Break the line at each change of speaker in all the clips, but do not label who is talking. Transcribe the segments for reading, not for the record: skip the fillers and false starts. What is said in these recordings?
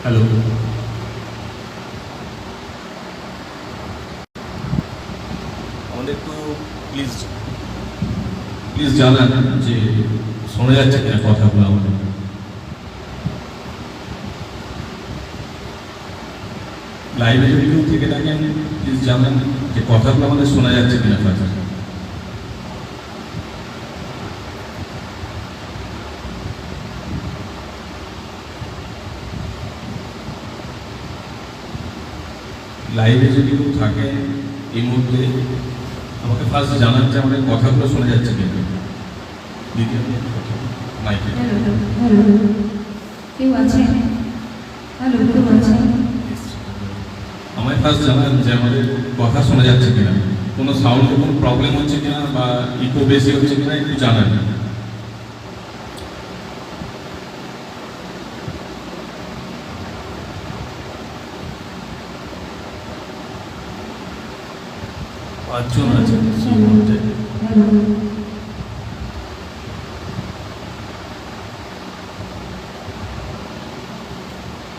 Hello, আমাদের একটু please please জানান যে শোনা যাচ্ছে কিনা কথাগুলো আমাদের। লাইভে যদি কেউ থেকে থাকেন প্লিজ জানান যে কথাগুলো আমাদের শোনা যাচ্ছে কিনা কথা। লাইভে যদি কেউ থাকে এই মুহূর্তে আমাকে ফার্স্ট জানান যে আমাদের কথাগুলো শোনা যাচ্ছে কিনা। দিদি মাইকে
কেউ আছে? হ্যালো, কেউ আছে?
আমায় ফার্স্ট জানান যে আমাদের কথা শোনা যাচ্ছে কিনা, কোনো সাউন্ডে কোনো প্রবলেম হচ্ছে কিনা বা ইকো বেশি হচ্ছে কিনা একটু জানান। পাঁচজন আছে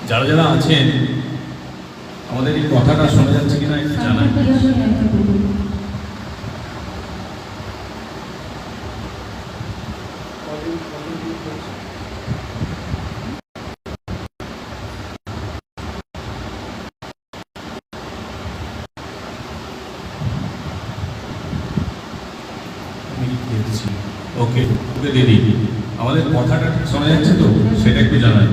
যারা যারা আছেন আমাদের এই কথাটা শোনা যাচ্ছে কিনা একটু জানান। ওকে ওকে দিদি, আমাদের কথাটা শোনা যাচ্ছে তো সেটা একটু জানাই।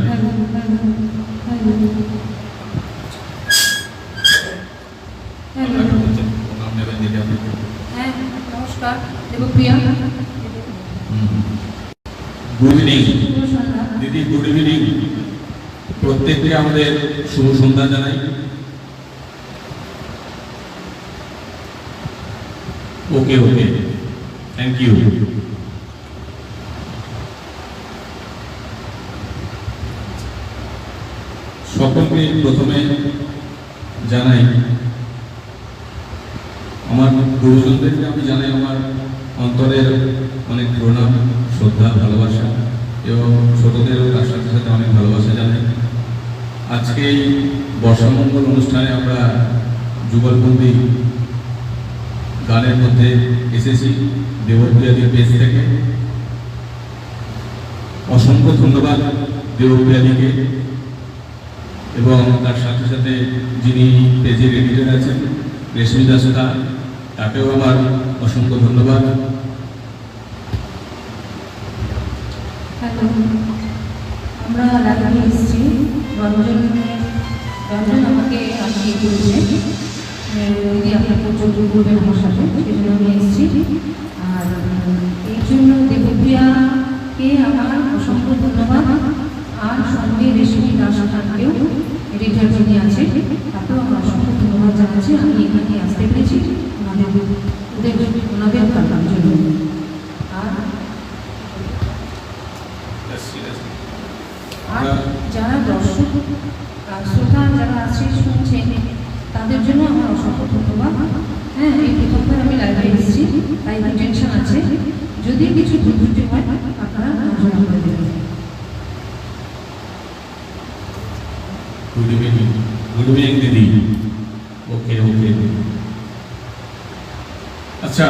নমস্কার, দেবপ্রিয়া।
গুড ইভিনিং দিদি, গুড ইভিনিং। প্রত্যেককে আমাদের শুভ সন্ধ্যা জানাই। ওকে ওকে, থ্যাংক ইউ। সকলকে প্রথমে জানাই আমার গুরুজনদেরকে আমি জানাই আমার অন্তরের অনেক প্রণাম, শ্রদ্ধা, ভালোবাসা এবং ছোটদেরও তার সাথে সাথে অনেক ভালোবাসা জানাই। আজকে এই বর্ষামঙ্গল অনুষ্ঠানে আমরা যুগলবন্দি গানের মধ্যে এসেছি দেবপ্রিয়াদির পেজ থেকে। অসংখ্য ধন্যবাদ দেবপ্রিয়াদিকে এবং তার সাথে সাথে যিনি পেজের এডিটর আছেন রেশমি দাসদা, তাকেও আমার অসংখ্য ধন্যবাদ।
আমরা লাইভে এসেছি, রঞ্জন আমাকে আজকে বলছে দিদি আপনাকে যোগাযোগ করবেন আমার সাথে, সেই জন্য আমি এসেছি। আর এই জন্য দেবপ্রিয়াকে আমার অসংখ্য ধন্যবাদ। আর সঙ্গে রেশমি দাসকেও এডিটর যিনি আছে তাকেও আমার অসংখ্য ধন্যবাদ জানাচ্ছি। আমি এখানে আসতে পেরেছি ওনাদের কারণের জন্য। আর যারা দর্শক শ্রোতা যারা আছে শুনছেন তাদের জন্য আমার অসংখ্য ধন্যবাদ। হ্যাঁ, এই প্রথমবার আমি লাইভে এসেছি, তাই একটু টেনশন আছে। যদি কিছু ত্রুটি হয় আপনারা নজর করে দেবেন।
গুড ইভিনিং, গুড ইভিনিং দিদি। ওকে ওকে, আচ্ছা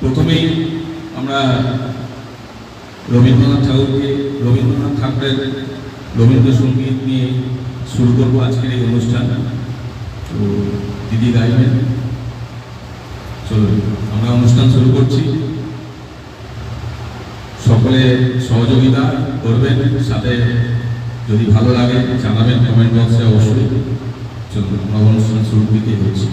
প্রথমেই আমরা রবীন্দ্রনাথ ঠাকুরের রবীন্দ্রসঙ্গীত নিয়ে শুরু করবো আজকের এই অনুষ্ঠান। তো দিদি গাইবেন, চলুন আমরা অনুষ্ঠান শুরু করছি। সকলে সহযোগিতা করবেন, সাথে যদি ভালো লাগে জানাবেন কমেন্ট বক্সে অবশ্যই। চলুন আমরা অনুষ্ঠান শুরু দিতে হচ্ছে।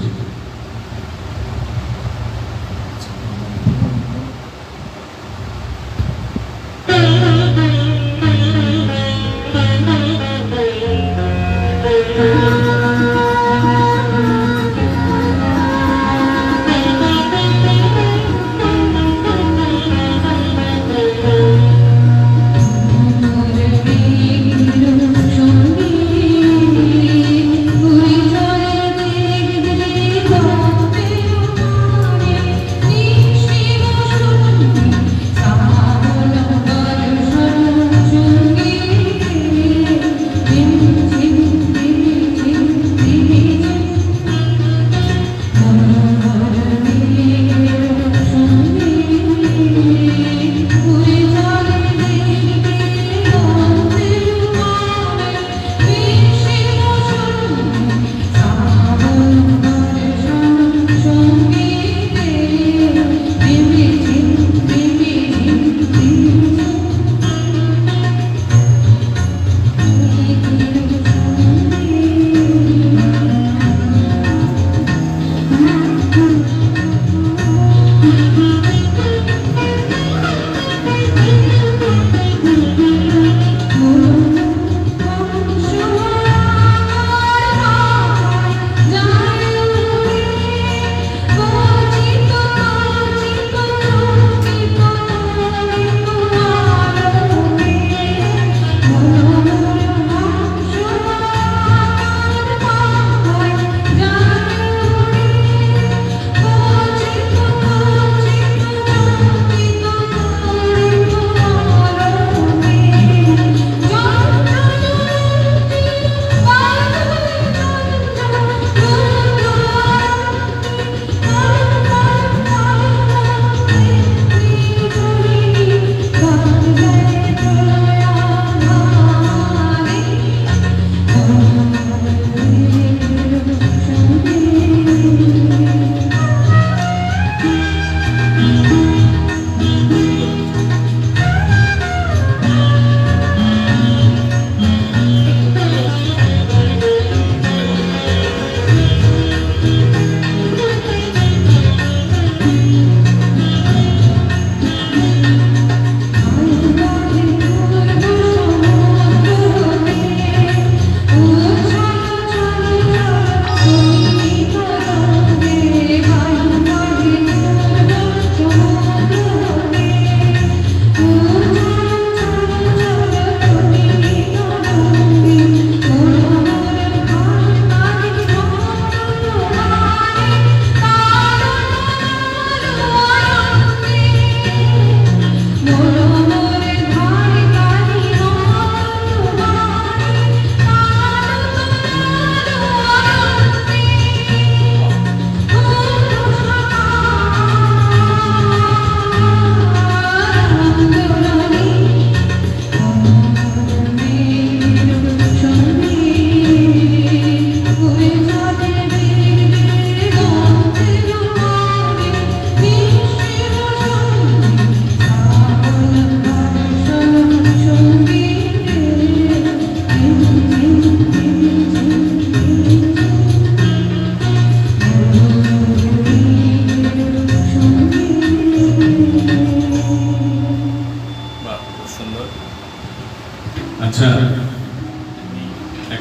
Thank you.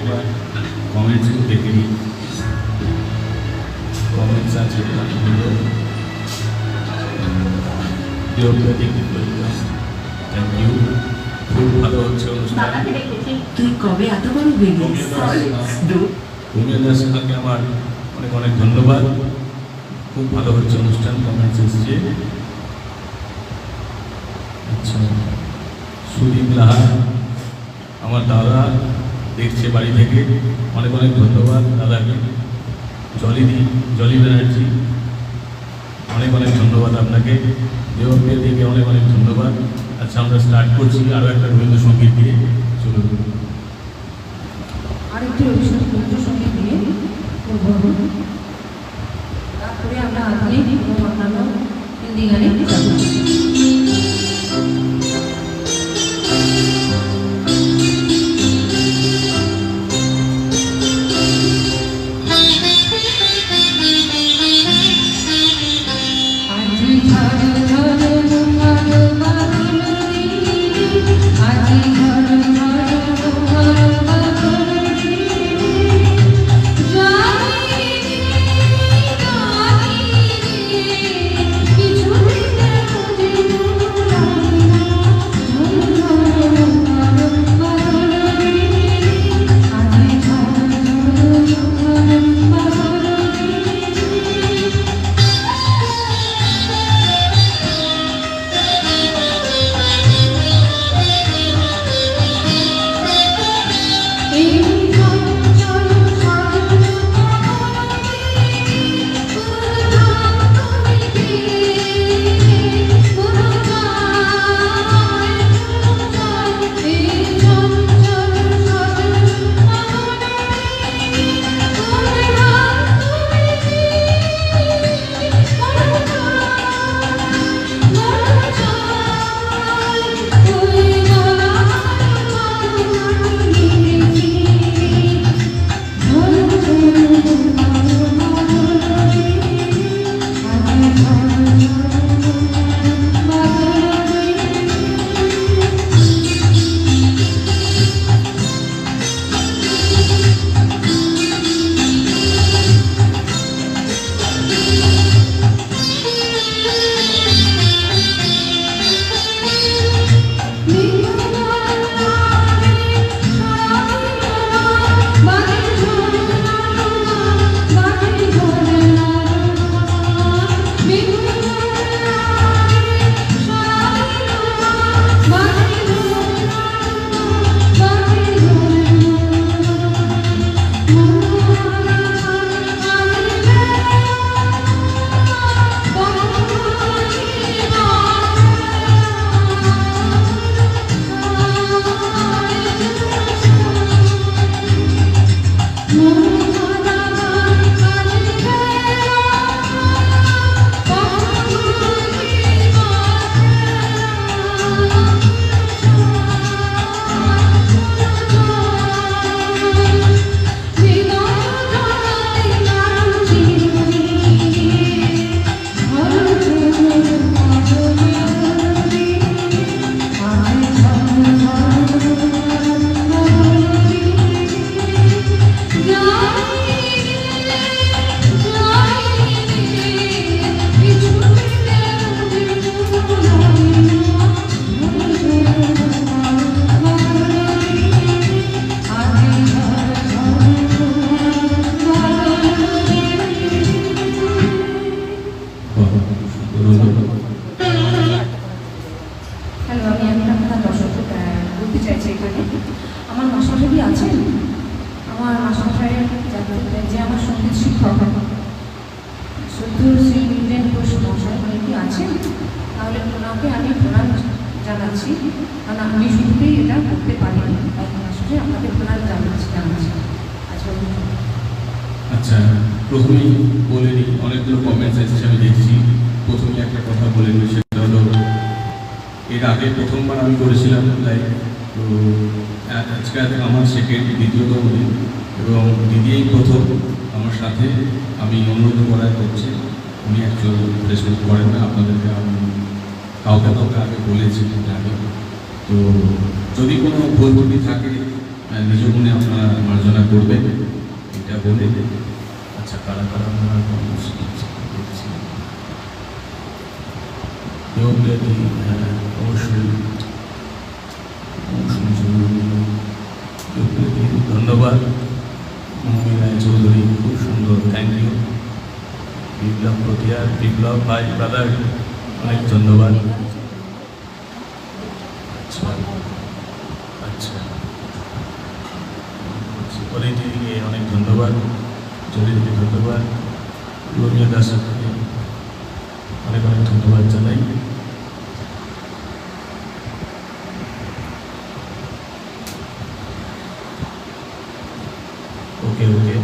একবার কমেন্টসগুলো দেখে নিই। কমেন্টস আছে থ্যাংক ইউ, খুব ভালো হচ্ছে অনুষ্ঠান।
তুই কবে এত বড় বেরিয়েছিস?
ভূমিয়া দাস কাকে আমার অনেক অনেক ধন্যবাদ, খুব ভালো হচ্ছে অনুষ্ঠান, কমেন্টস এসছে। আচ্ছা, সুদীপ লাহা আমার দাদা দেখছে বাড়ি থেকে, অনেক অনেক ধন্যবাদ দাদাকে। জলি ব্যানার্জি অনেক অনেক ধন্যবাদ আপনাকে। দেবপ্রিয়া দিকে অনেক অনেক ধন্যবাদ। আচ্ছা, আমরা স্টার্ট করছি আরও একটা রবীন্দ্রসঙ্গীত দিয়ে। চলুন।
আরেকটি রবীন্দ্রসঙ্গীত দিয়ে করবো। তারপরে আমরা আধুনিক এবং অন্যান্য হিন্দি গানে যাব। হ্যালো, আমি একটা কথা দর্শক বলতে চাইছি এখানে। আমার মাস্টারমশাই আছেন, আমার মাস্টারমশাইয়ের যে আমার সঙ্গীত শিক্ষক শ্রী বীরেন ঘোষ মহাশয়, উনি কি আছেন? তাহলে ওনাকে আমি প্রণাম জানাচ্ছি, কারণ আমি শুরুতেই এটা করতে পারিনি, তাই মাস্টারমশাই আপনাকে প্রণাম জানাচ্ছি।
আচ্ছা, প্রথমেই বলে নিই, অনেকগুলো কমেন্টস এসেছে আমি দেখছি। প্রথমে একটা কথা বলে নিই, সেটা হলো এর আগে প্রথমবার আমি করেছিলাম তাই, তো আজকে আমার দ্বিতীয়তম দিন, এবং দিদিই প্রথম আমার সাথে আমি অনুরোধ করার করছি। উনি অ্যাকচুয়ালি ফেসবুক করেন না, আপনাদেরকে আমি কাউকে আগে বলেছি আগে। তো যদি কোনো ভুল ত্রুটি থাকে নিজ গুণে আপনারা মার্জনা করবেন এটা বলে। আচ্ছা, কারা কারা আপনারা অবশ্যই ধন্যবাদ। মৌমিন রায় চৌধুরী, খুব সুন্দর, থ্যাংক ইউ। বিপ্লব প্রতিয়ার, বিপ্লব ভাই, ব্রাদার, অনেক ধন্যবাদ। আচ্ছা আচ্ছা, অরিজিৎকে অনেক ধন্যবাদ, জলিলকে ধন্যবাদ, রমিয়া দাসকে অনেক অনেক ধন্যবাদ জানাই। ওকে ওকে,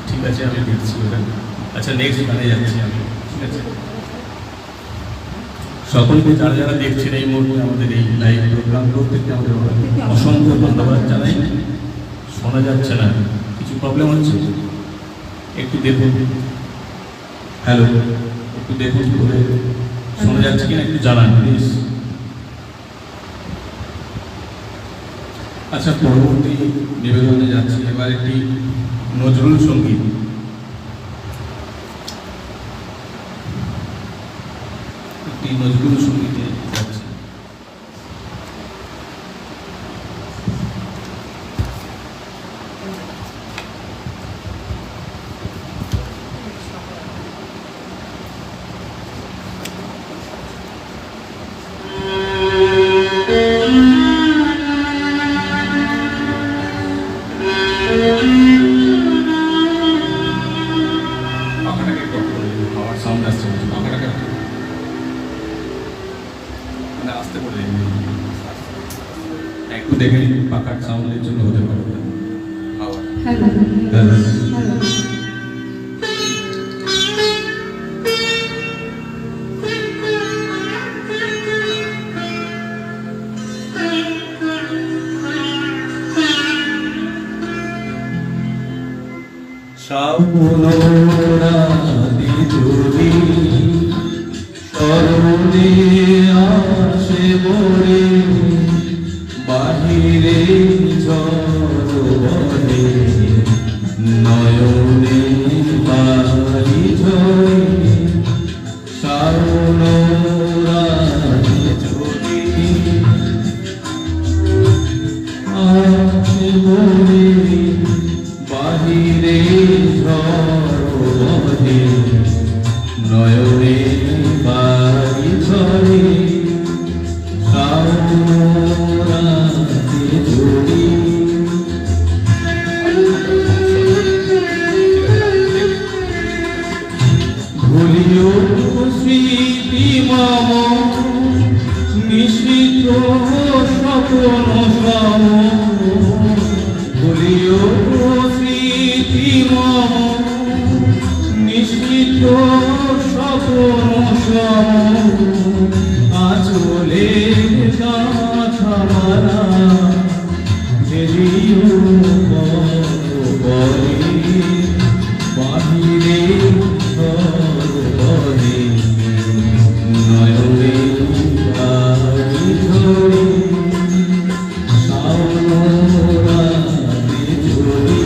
ঠিক আছে, আমি দেখছি ওটা। আচ্ছা, নেক্সট গানে যাচ্ছি আমি, ঠিক আছে। সকলকে যারা যারা দেখছেন এই মুহূর্তে আমাদের এই লাইভ প্রোগ্রাম, প্রত্যেককে আমাদের অসংখ্য ধন্যবাদ জানাই। শোনা যাচ্ছে না, কিছু প্রবলেম হচ্ছে, একটু দেখুন। হ্যালো, একটু দেখুন বলে শোনা যাচ্ছে কিনা একটু জানান প্লিজ। আচ্ছা, পরবর্তী নিবেদনে যাচ্ছি। এবার একটি নজরুল সঙ্গীত। একটি নজরুল সঙ্গীতে যাচ্ছি। পাখাটাকে একটু অফ করে দিন, আমার সাউন্ড আসছে না। পাখাটাকে মানে আসতে করে দিন, একটু দেখে নিন, পাখার সাউন্ডের জন্য হতে পারে।
Hello
hello.
হ্যালো।
শ্রাবণরাতি যদি স্মরণে আসে মোরে, বাহিরে ঝড় বহে, নয়নে বাড়ি ঝরে। শ্রাবণরাতি যদি আসে মোরে, বাহিরে ঝড় বহে, নয়নে বাড়ি ঝরে। শ্রাবণরাতি যদি ভুলিও স্মৃতি মম, নিশ্চিত স্বপ্ন সম। ভুলিও স্মৃতি মম, নিশ্চিত স্বপ্ন সম। আচলে গাথা মালা, ফেরিও পরে, বাহিরে ঝড় বহে, নয়নে বাড়ি ঝরে। শ্রাবণরাতি যদি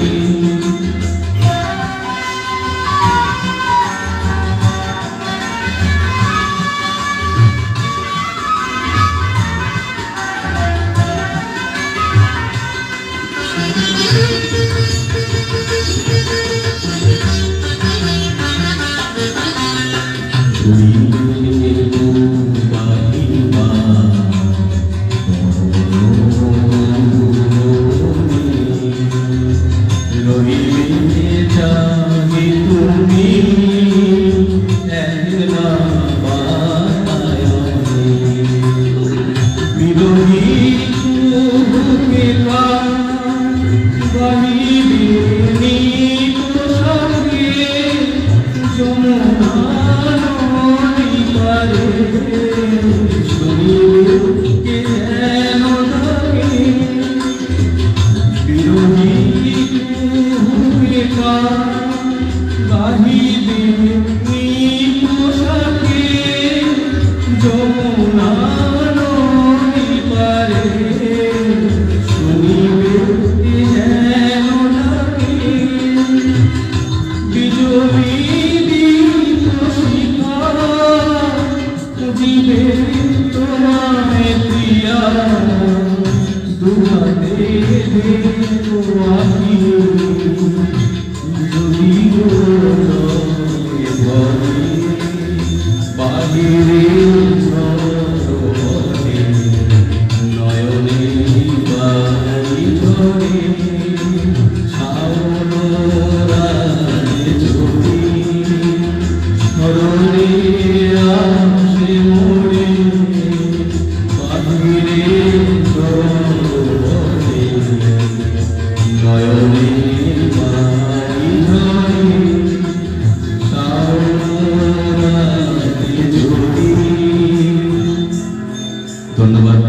বাহিরে ধন্যবাদ।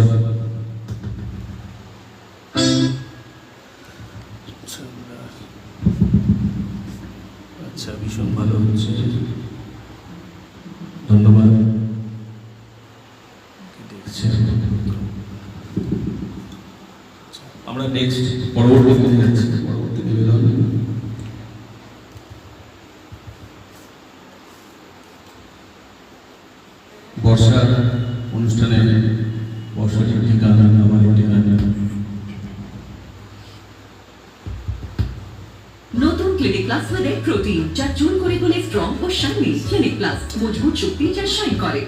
আচ্ছা, ভীষণ ভালো হচ্ছে, ধন্যবাদ। দেখছি
আমরা নেক্সট পরবর্তী যাচ্ছি, পরবর্তী নিবেদন বর্ষার অনুষ্ঠানে বর্ষার একটি গান, আমার একটি গান।
নতুন clinic plus with egg protein, যা চুল করে তোলে স্ট্রং ও শাইনি। ক্লিনিক প্লাস, মজবুত শক্তি যা শাইন করে।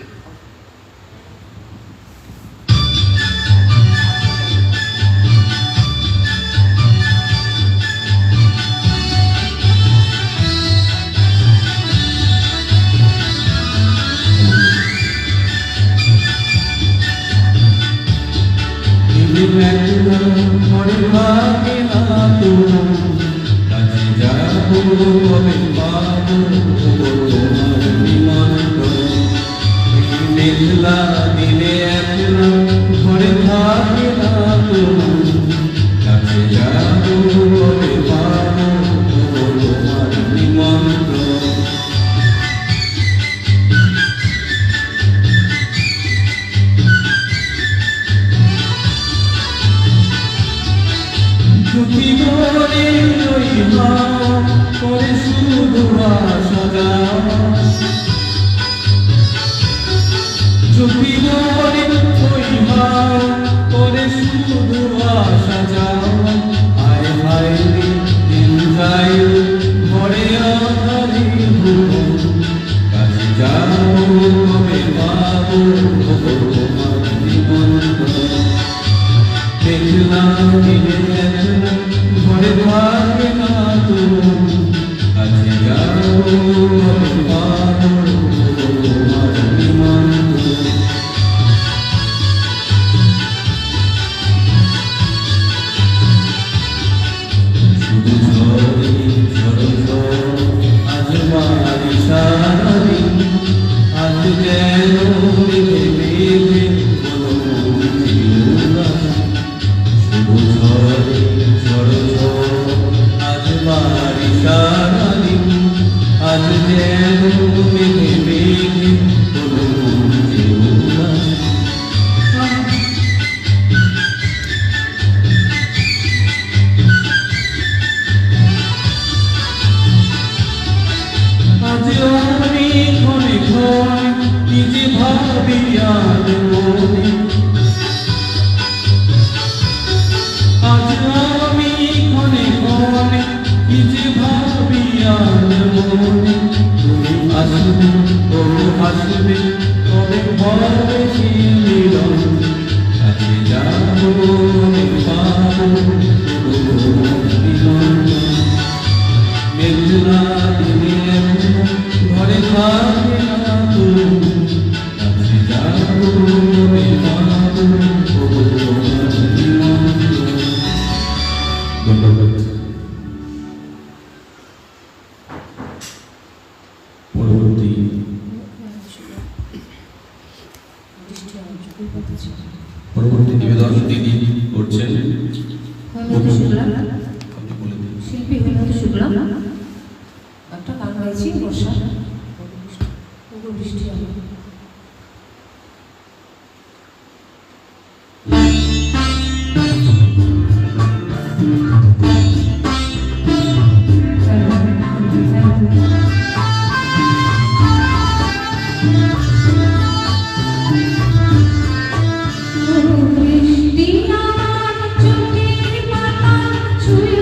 পরবর্তী নিবেদন তিনি করছেন
শিল্পী হেমন্ত শুক্লা। একটা গান গাইছি বর্ষা, বৃষ্টি হবে।
বৃষ্টি আমার চোখের পাতা ছুঁয়ে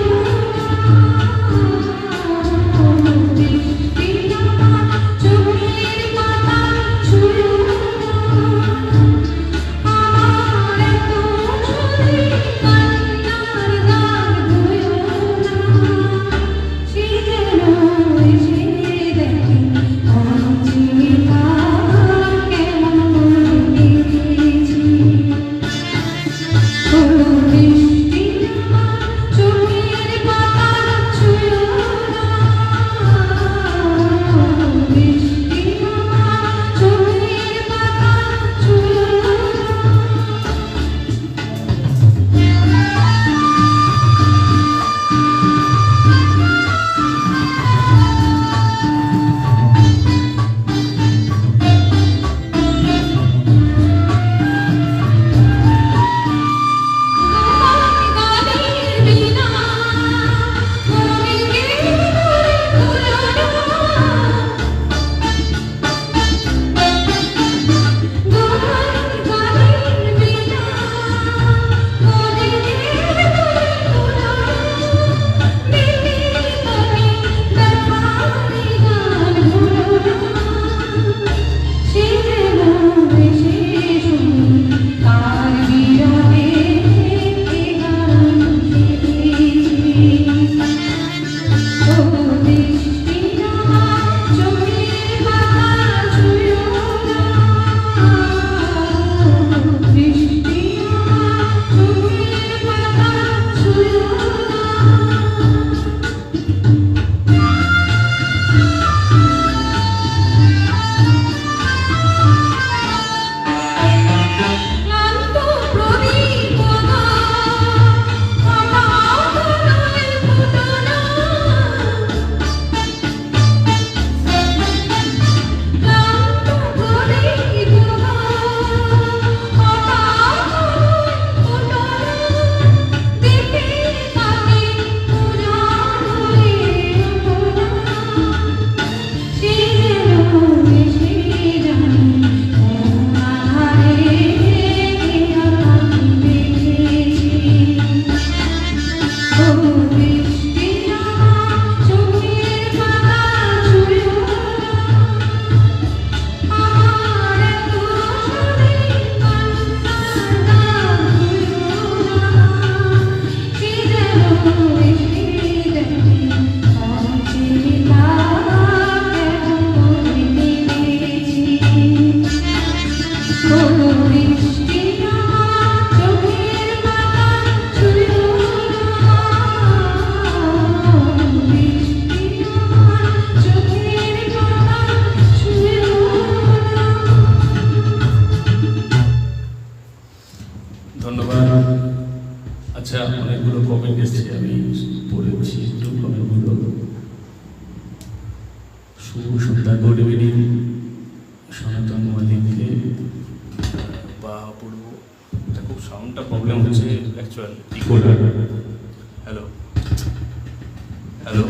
শুভ সন্ধ্যা, গুড ইভিনিং সনাতন মালিককে বা অপূর্ব। এটা খুব সাউন্ডটা প্রবলেম হচ্ছে অ্যাকচুয়াল ডিকোডার। হ্যালো হ্যালো,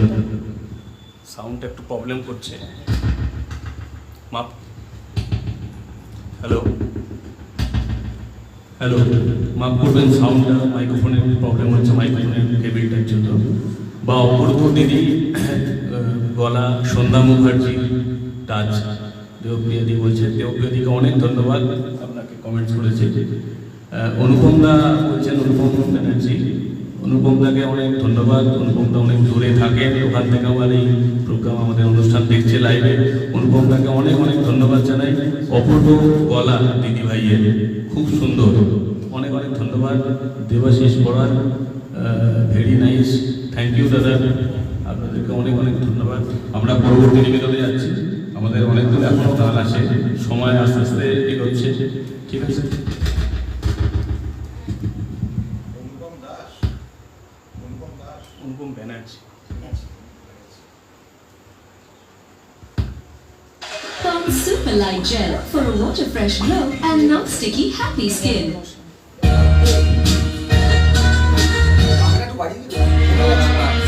সাউন্ডটা একটু প্রবলেম করছে, মাপ। হ্যালো হ্যালো, মাপ করবেন, সাউন্ডটা মাইক্রোফোনের প্রবলেম হচ্ছে, মাইক্রোফোনের কেবিলটার জন্য। বা অপূর্ব দিদি গলা, সন্ধ্যা মুখার্জি টাচ, দেবপ্রিয়াদি বলছে, দেবপ্রিয়াদিকে অনেক ধন্যবাদ, আপনাকে কমেন্টস করেছে। অনুপম দা বলছেন, অনুপম ব্যানার্জি, অনুপম দাকে অনেক ধন্যবাদ। অনুপম দা অনেক দূরে থাকেন, ওখান থেকে আমার এই প্রোগ্রাম, আমাদের অনুষ্ঠান দেখছে লাইভে। অনুপম দাকে অনেক অনেক ধন্যবাদ জানাই। অপূর্ব গলা দিদি ভাইয়ের, খুব সুন্দর, অনেক অনেক ধন্যবাদ। দেবাশিস বড়ার, ভেরি নাইস, থ্যাংক ইউ দাদা, আপনাদেরকে অনেক অনেক ধন্যবাদ।
আমরা পরবর্তী নিবেদনে যাচ্ছি, আমাদের অনেক দূর এখনও গান আছে, সময় আস্তে আস্তে এগোচ্ছে, ঠিক আছে।
অনুপম Banerjee.
Pump Super Light Gel for a water fresh glow and non-sticky happy skin.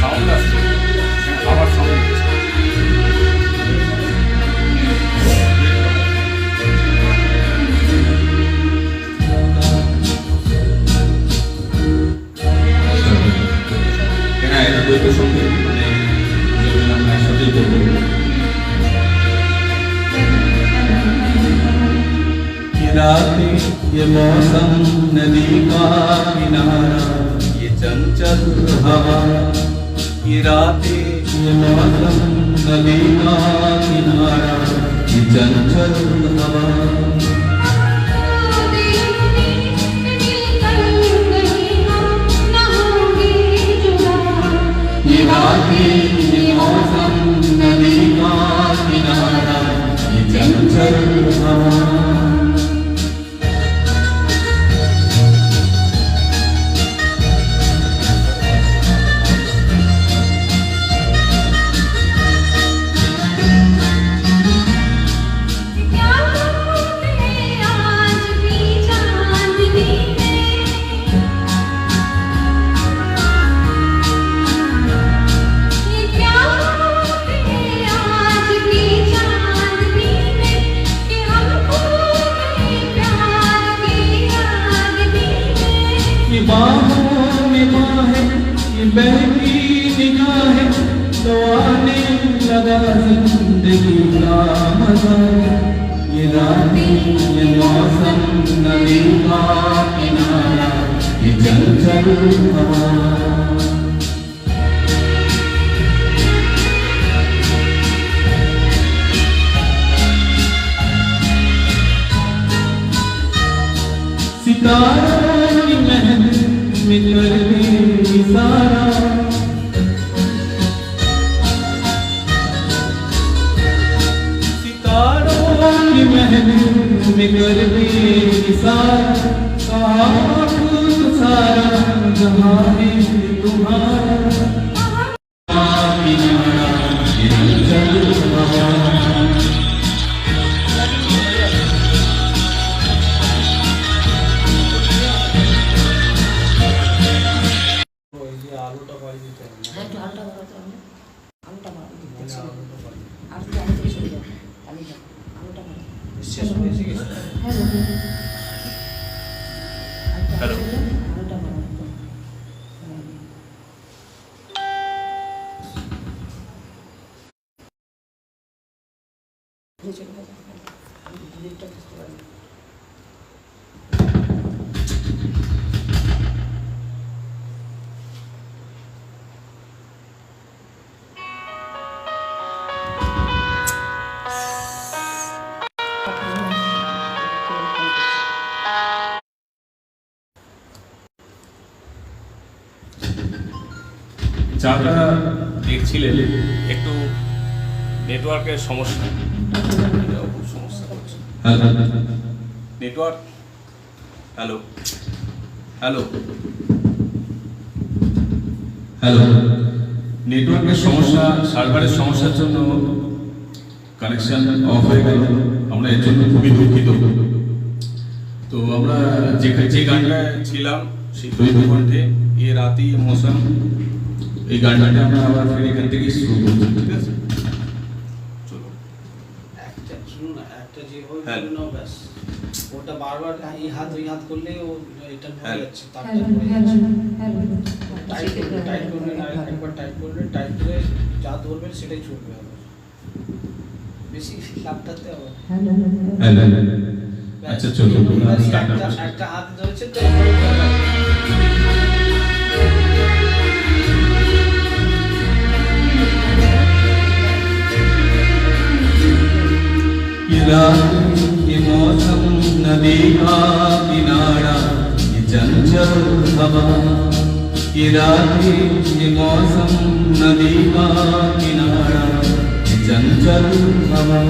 Sound আসছে, আবার সাউন্ড
হ্যাঁ, এটা দ্বৈত সঙ্গীত, মানে দুজন আমরা একসাথেই করবো।
ये रातें, ये मौसम, नदी का किनारा, ये चंचल हवा। ये रातें, ये मौसम, नदी का किनारा, ये चंचल हवा। ये रातें, ये मौसम, नदी का किनारा, ये चंचल हवा। ये बाहों में बाहें, ये बहती निगाहें, तो आने लगा जिंदगी का मजा। ये रातें, ये मौसम, नदी का किनारा, ये चंचल हवा। सितारों की मेहंदी में कर दे इशारा, सितारों की मेहंदी में कर दे इशारा। कहा खुद सारा जहां है तुम्हारा, किनारा ये चंचल हवा।
হ্যাঁ, একটু আলটা বাড়াতে হবে, আলটা বাড়াতে দিচ্ছি, আর একটু আলটা চলে যাবে, তাহলে যাবে, আলটা বাড়াতে। Hello
hello.
আলটা বাড়াতে। চলে যাবে, আমি ডিলিটটা বুঝতে পারি।
যারা দেখছিলেন একটু নেটওয়ার্কের সমস্যা, খুব সমস্যা করছে নেটওয়ার্ক। হ্যালো হ্যালো
হ্যালো, নেটওয়ার্কের সমস্যা, সার্ভারের সমস্যার জন্য কানেকশন অফ হয়ে গেল, আমরা এর জন্য খুবই দুঃখিত। তো আমরা যে গানটা ছিলাম সেই দ্বৈত কণ্ঠে এ রাতি মৌসুম, এই গানটাতে আমরা আবার ফিরে এখান থেকেই শুরু করছি, ঠিক আছে? চলো
একটা শুনুন না, একটা যেভাবে
হ্যাঁ।
বলে নাও ব্যাস, ওটা বারবার এই হাত ওই হাত করলে ও এটা ভরে
হ্যাঁ।
যাচ্ছে, তারটা
হ্যালো
ভরে
হ্যালো
যাচ্ছে।
হ্যালো
টাইপ করবেন, আর একবার টাইপ করলে টাইপ করে যা ধরবেন সেটাই চলবে আবার, বেশি লাভটাতে হবে।
হ্যালো
হ্যালো, আচ্ছা চলো আমরা
এবারে
স্টার্ট
একটা হাত ধরেছে তো
ये रात ये मौसम नदी का किनारा ये चंचल हवा, ये रात ये मौसम नदी का किनारा ये चंचल हवा,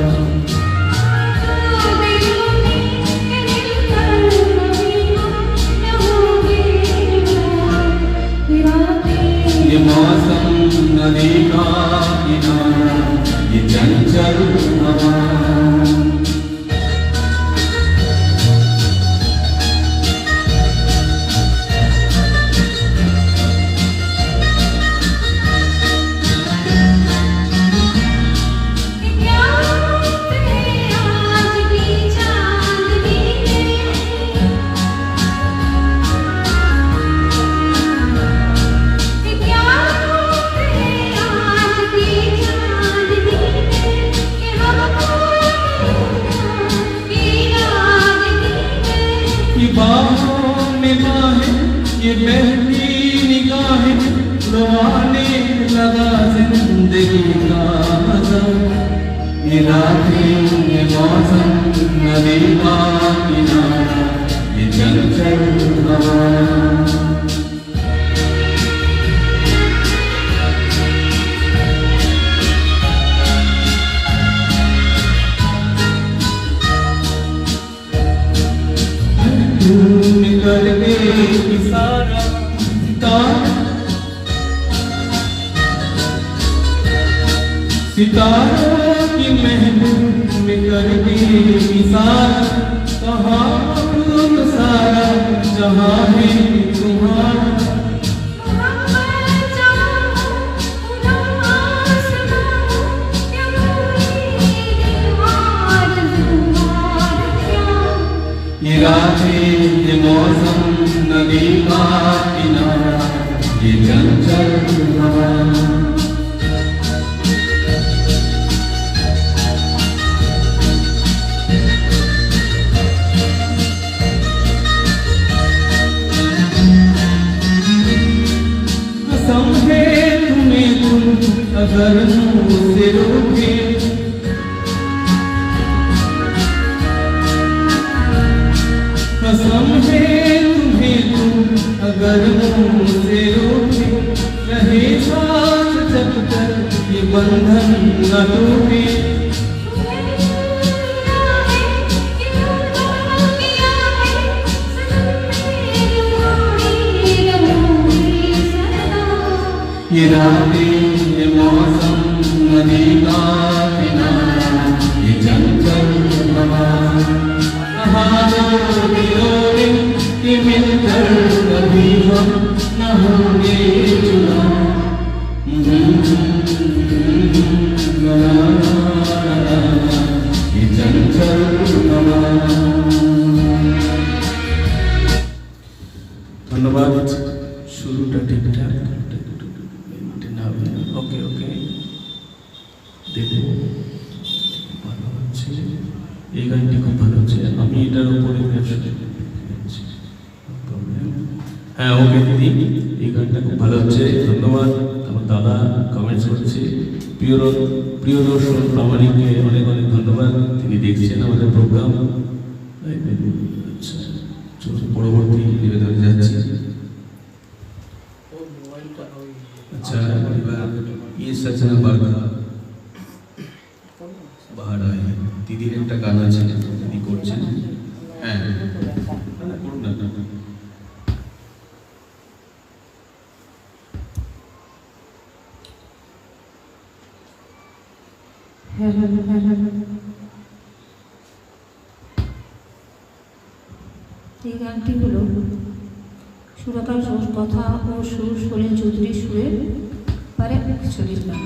ये मौसम नदी का किनारा ये चंचल हवा, ये बाहों में बाहें ये बहती निगाहें रुआने लगा जिंदगी का मजा, ये रातें ये मौसम नदी का किनारा ये चंचल हवा, निकल गए इशारा सितारों की महबूब में कर गए इशारा, कहाँ तो सारा जहाँ है तुम्हारा, ये रातें ये मौसम नदी का किनारा ये चंचल हवा, कसम है तुम्हें तुम अगर मुझसे रोके, कसम है तुम्हें तुम अगर मुझसे रोके, रहे साथ जब तक ये बंधन न टूटे, ये रातें ये मौसम नदी का किनारा ये चंचल हवा, कहाँ दो दिलों ने कि मिलकर कभी हम न होंगे जुदा, ये चंचल हवा। ধন্যবাদ। শুরুটা ঠিকঠাক ওকে ওকে দেখো ভালো হচ্ছে, এই গানটি খুব ভালো হচ্ছে, আমি এটার উপরে হ্যাঁ ওকে দিদি এই গানটা খুব ভালো হচ্ছে, ধন্যবাদ। আমার দাদা কমেন্টস করছে, প্রিয় দর্শক প্রামাণিককে অনেক অনেক ধন্যবাদ, তিনি দেখছেন আমাদের প্রোগ্রাম। আচ্ছা চলুন পরবর্তী নিবেদনে যাচ্ছি।
ওর মোবাইলটা ওই
अच्छा এবার ये सजना बागा बाहर आए দিদির একটা গান আছে দিদি করছেন, হ্যাঁ করুন না।
এই গানটি হলো সুরকার কথা ও সুর সলিল চৌধুরী সুরের পারে ছবির গান।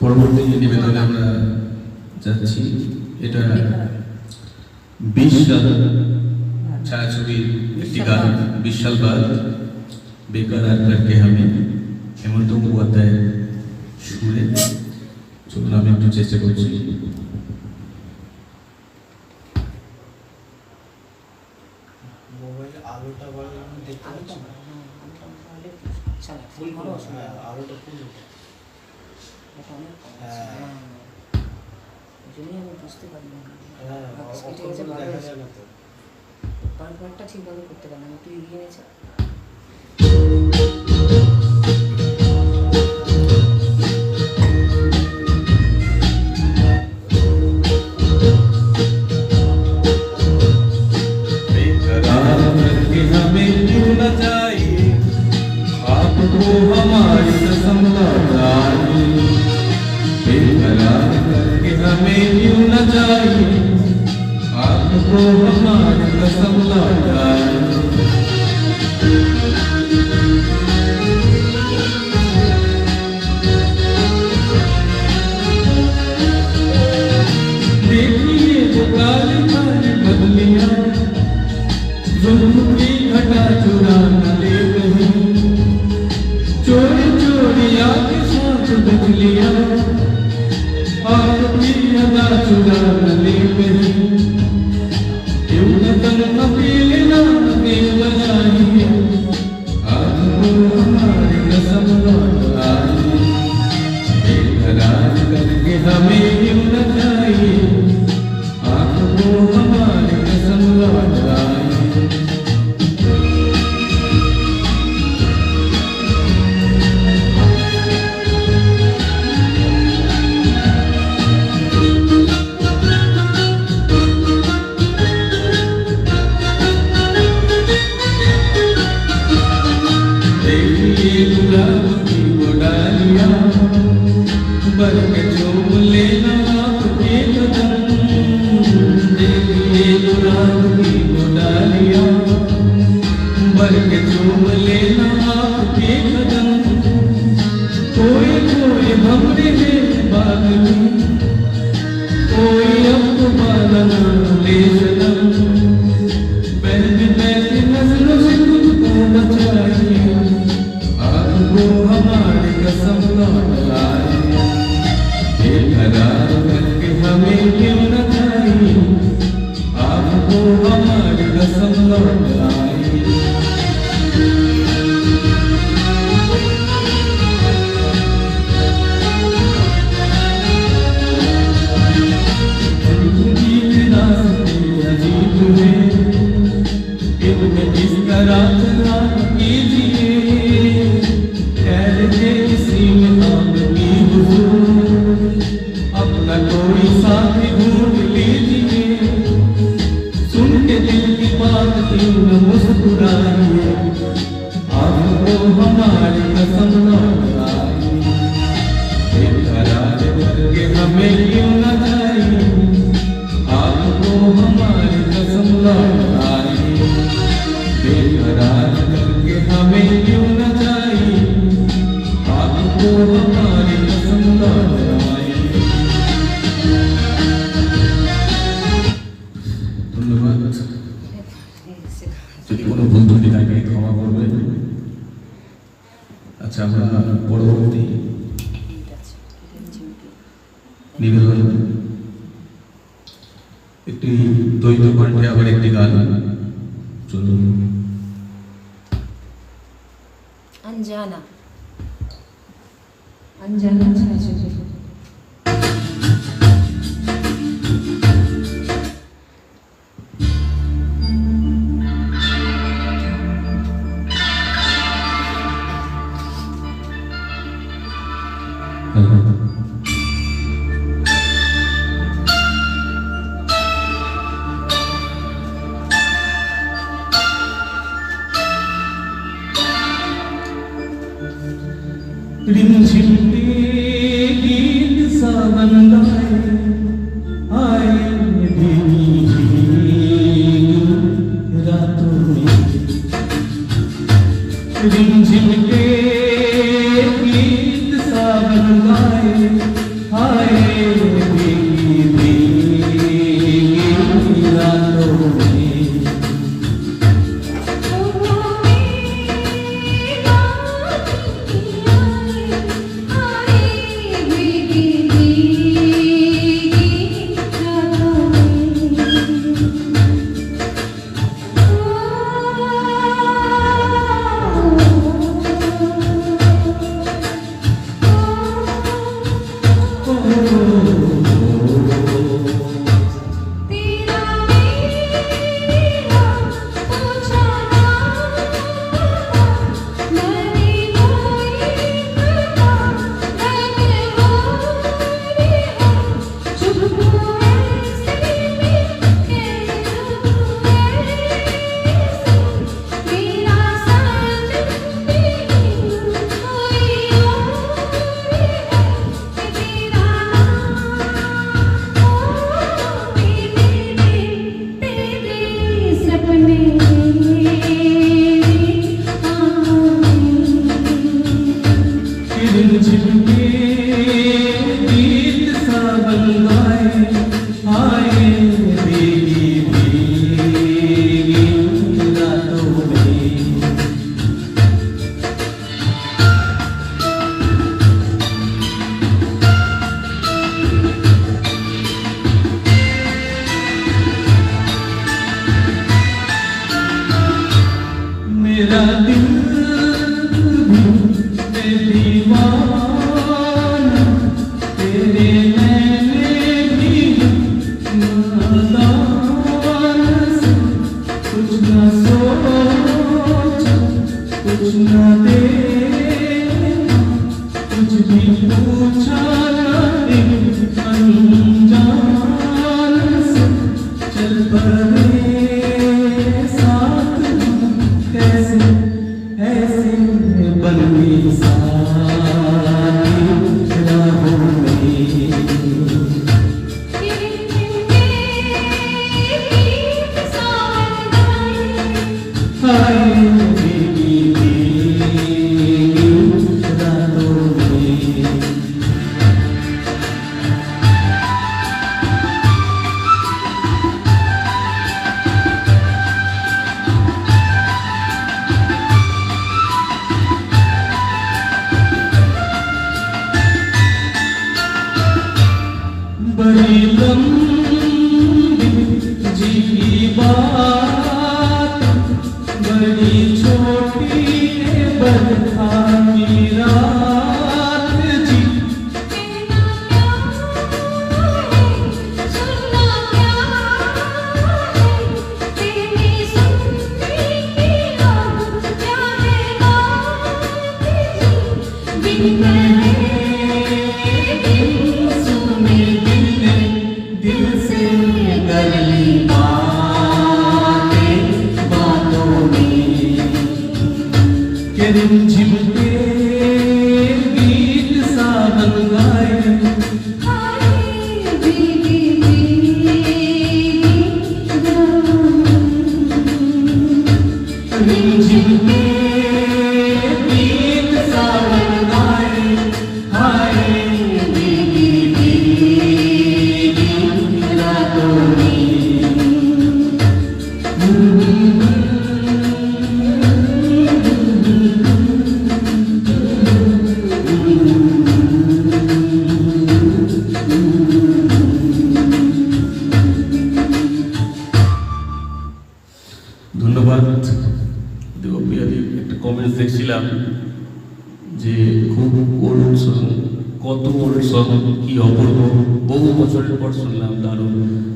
পরবর্তী নিবেদনে আমরা যাচ্ছি। এটা 20 সাল ছায়াছবির একটি গান, 20 সাল বাদ বেকার করকে আমি হেমন্ত মুখোপাধ্যায় সুরে। চলুন আমি একটু চেষ্টা করছি।
মোবাইলে আলোটা বলে আমি দেখতে পাচ্ছি না। ফুল করো, আলোটা ফুল
বুঝতে পারি না,
দেখা যায় না তো।
বারবারটা ঠিকভাবে করতে পারি না, একটু এগিয়ে নিয়েছে।
हमारी कसम लौटाई, बेकरार करके हमें यूं न जाइए, आपको हमारी कसम लौटाई। देखिए वो काली काली बदलियां, जुल्म की घटा चुरा न ले कहीं, चोर लेना आपके कदम, कोई कोई भमरे में बाग में, कोई अफवाह न ले सनम। बहन बहन नजरों से खुद को बचाइए, आपको हमारी कसम लौट आए। बेकरार करके हमें क्यों न चाहिए, आपको हमारी कसम लौट आए। अपना कोई साथी ढूंढ लीजिए, सुन के दिल की बात क्यों मुस्कुराइए, आपको हमारी कसम लौट आए। बेकरार करके हमें क्यों न चाहिए, आपको हमारी कसम लौट आए। बेकरार करके हमें क्यों न चाहिए, आपको हमारी कसम लौट आए। ধন্যবাদ। যদি কোনো ভুল ত্রুটি থাকে ক্ষমা করবেন। আচ্ছা, আমরা পরবর্তী নিবেদন একটি দ্বৈত কণ্ঠে আবার একটি গান। চলুন।
अनजाना अनजाना छाछे
रिमझिम के गीत सा बन गाए, आए भीगी रातों में। रिमझिम के गीत सा बन गाए, आए भीगी रातों में। मेरा दिल भी दीवाना, तेरे नैने भी नादान से, कुछ न सोचा कुछ न देखा, कुछ भी पूछा नहीं अनजान से। चल पड़े साथ कैसे ऐसे बननी सारी राहों में। हाय भीगी
पीने बरखा की रात जी दिल से कर ली बातें बातों में के रिमझिम के गीत सा बन गाए रिमझिम के गीत सा बन गाए हाय भीगी भीगी रातों में ধন্যবাদ দেবপ্রিয়াদি। একটা কমেন্টস দেখছিলাম যে খুব ওল্ড সং, কত ওল্ড সং, কি অপূর্ব, বহু বছরের পর শুনলাম, দারুণ।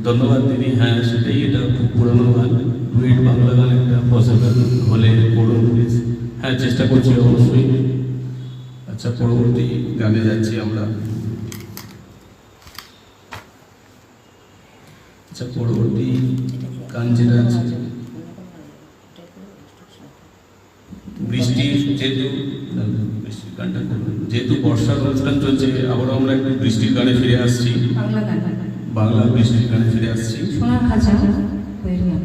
ধন্যবাদ দিদি। হ্যাঁ সেটাই, এটা খুব পুরনো গান, ডুয়েট বাংলা গান একটা পসিবল হলে করুন প্লিজ। হ্যাঁ চেষ্টা করছি অবশ্যই। আচ্ছা পরবর্তী গানে যাচ্ছি আমরা। আচ্ছা পরবর্তী গান যেটা আছে বৃষ্টির, যেহেতু বৃষ্টির গানটা করবেন, যেহেতু বর্ষার অনুষ্ঠান চলছে, আবারও আমরা একটু বৃষ্টির গানে ফিরে আসছি,
বাংলা গান
বাংলা বৃষ্টির গানে ফিরে আসছি।
সোনার খাঁচা তৈরি গান।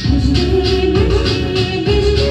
Bishti, bishti, bishti,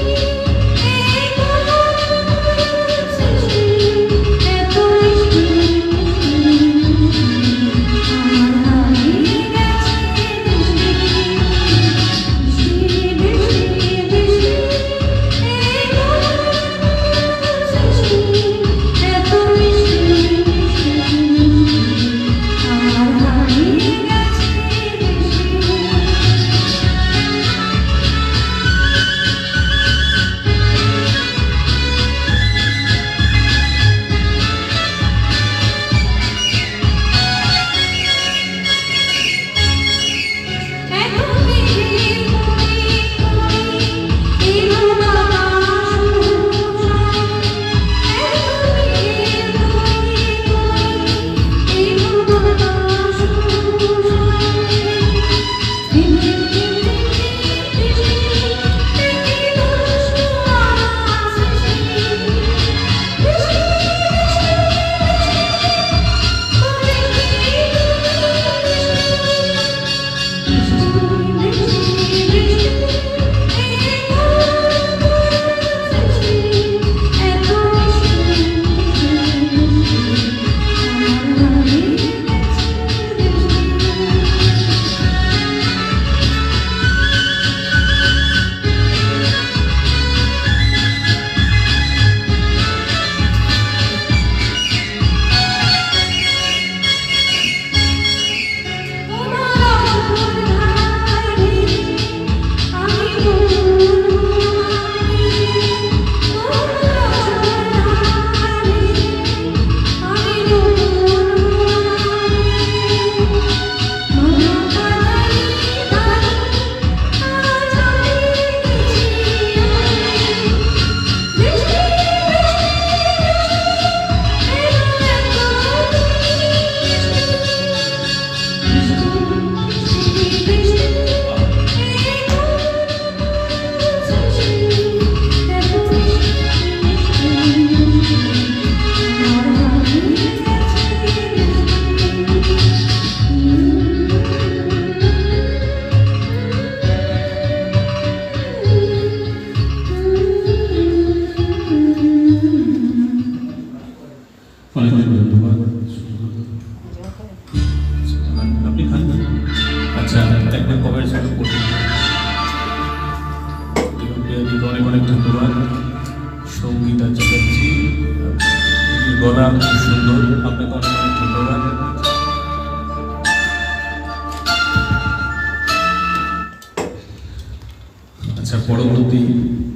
পরবর্তী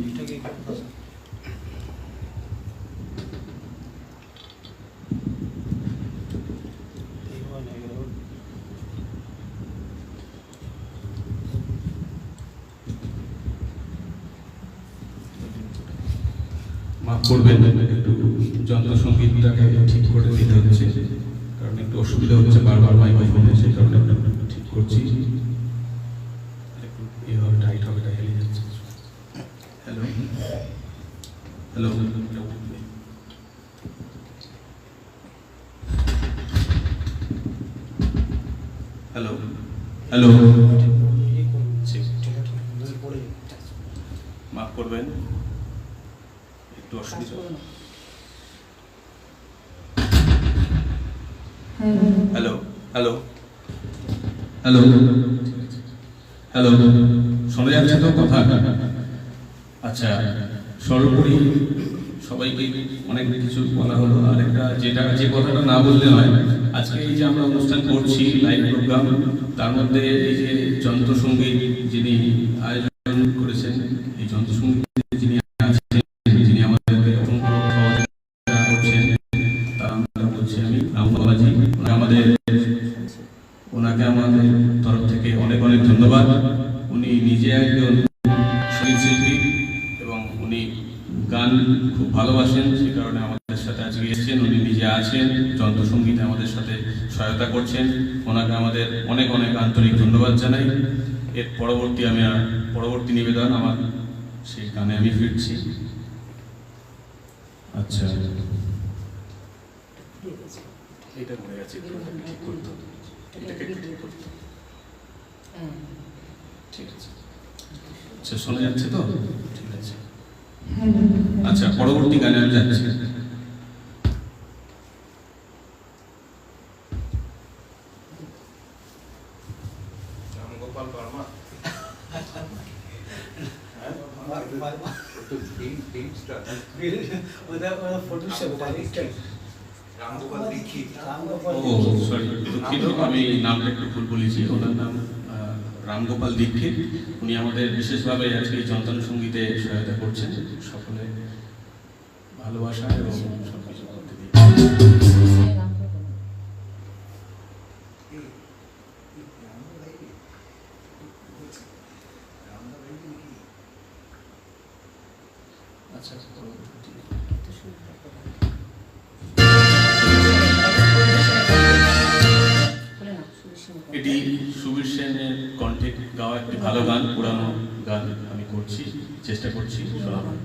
এটাকে একটু ফাঁসা। এইভাবে না, এগুলো
মাফ করবেন, একটু যন্ত্রসঙ্গীতটাকে ঠিক করে দিতে হচ্ছে, কারণ একটু অসুবিধা হচ্ছে বারবার মাইক্রোফোনে, সেই কারণে একটু ঠিক করছি। একটু এইভাবে টাইট হবে, এটা হেলে যাচ্ছে। হ্যালো হ্যালো হ্যালো হ্যালো
ইয়ে করুন, ঠিক আছে, নজর পড়ে যাবে।
মাফ করবেন, একটু অসুবিধা। হ্যালো হ্যালো হ্যালো হ্যালো শোনা যাচ্ছে তো কথা? আচ্ছা, সর্বোপরি সবাইকে অনেক কিছু বলা হলো, আর একটা যে কথাটা না বললে নয়, আজকে এই যে আমরা অনুষ্ঠান করছি লাইভ প্রোগ্রাম, তার মধ্যে এই যে যন্ত্রসঙ্গীত যিনি আয়োজন করেছেন, এই যন্ত্রসঙ্গীত যিনি আছেন, যিনি আমাদেরকে অসংখ্য সহযোগিতা করছেন, তার আমরা বলছি আমি রামবাবাজি, ওনাকে আমাদের তরফ থেকে অনেক অনেক ধন্যবাদ। উনি নিজে একজন সঙ্গীত শিল্পী এবং উনি গান খুব ভালোবাসেন, সে কারণে আমাদের সাথে আজকে এসেছেন। উনি নিজে আছেন, যন্ত্রসঙ্গীতে আমাদের সাথে সহায়তা করছেন, ওনাকে আমাদের অনেক অনেক আন্তরিক ধন্যবাদ জানাই। এর পরবর্তী নিবেদন আমার, সেই গানে আমি ফিরছি। আচ্ছা, এটা ঘুরে গেছে, ঠিক করতে হবে, এটাকে একটু ঠিক করতে হবে। ঠিক আছে, আচ্ছা শোনা যাচ্ছে তো? ঠিক আছে, আচ্ছা পরবর্তী গানে আমি যাচ্ছি।
রামগোপাল বর্মা রামগোপাল দীক্ষিত।
ও সরি, দুঃখিত, আমি নামটা একটু ভুল বলেছি। ওনার নাম রামগোপাল দীক্ষিত। উনি আমাদের বিশেষভাবে আজকে এই যন্ত্রসঙ্গীতে সহায়তা করছেন। সকলে ভালোবাসা এবং সবকিছু করতে দিই। আচ্ছা, পরবর্তী। এটি সুবীর সেনের কণ্ঠে গাওয়া একটি ভালো গান, পুরানো গান আমি করছি, চেষ্টা করছি শোনাবার।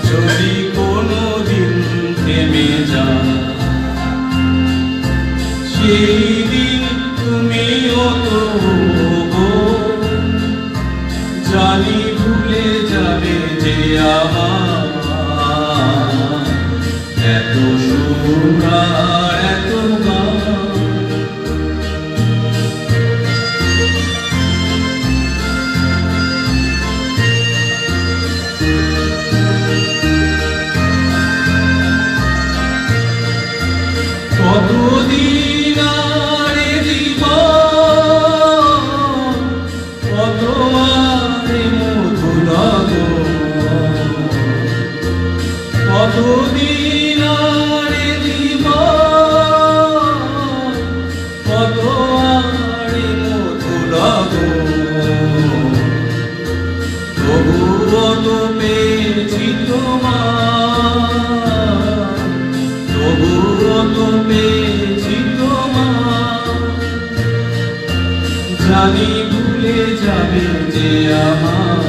যদি কোনো দিন থেমে যায়, সেই দিন তুমিও তো গো, জানি ভুলে যাবে যে আমার এত সুর আর এত গান। কতদিন আর এ জীবন, কত আর এ মধু লগন, কতদিন আর এ জীবন, কত আর এ মধু লগন, তবুও তো পেয়েছি তোমার, তবুও তো পেয়েছি তোমার, জানি ভুলে যাবে যে আমার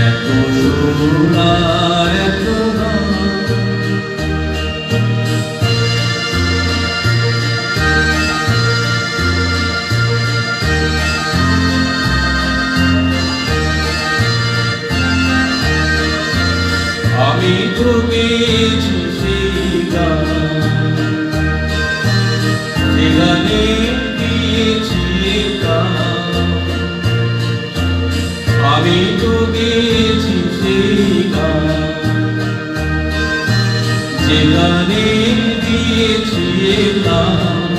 এত সুর আর এত গান। আমি তো পেয়েছি সেই গান,
আমি তো গেছি সেই গান যে গানে দিয়েছি এলাম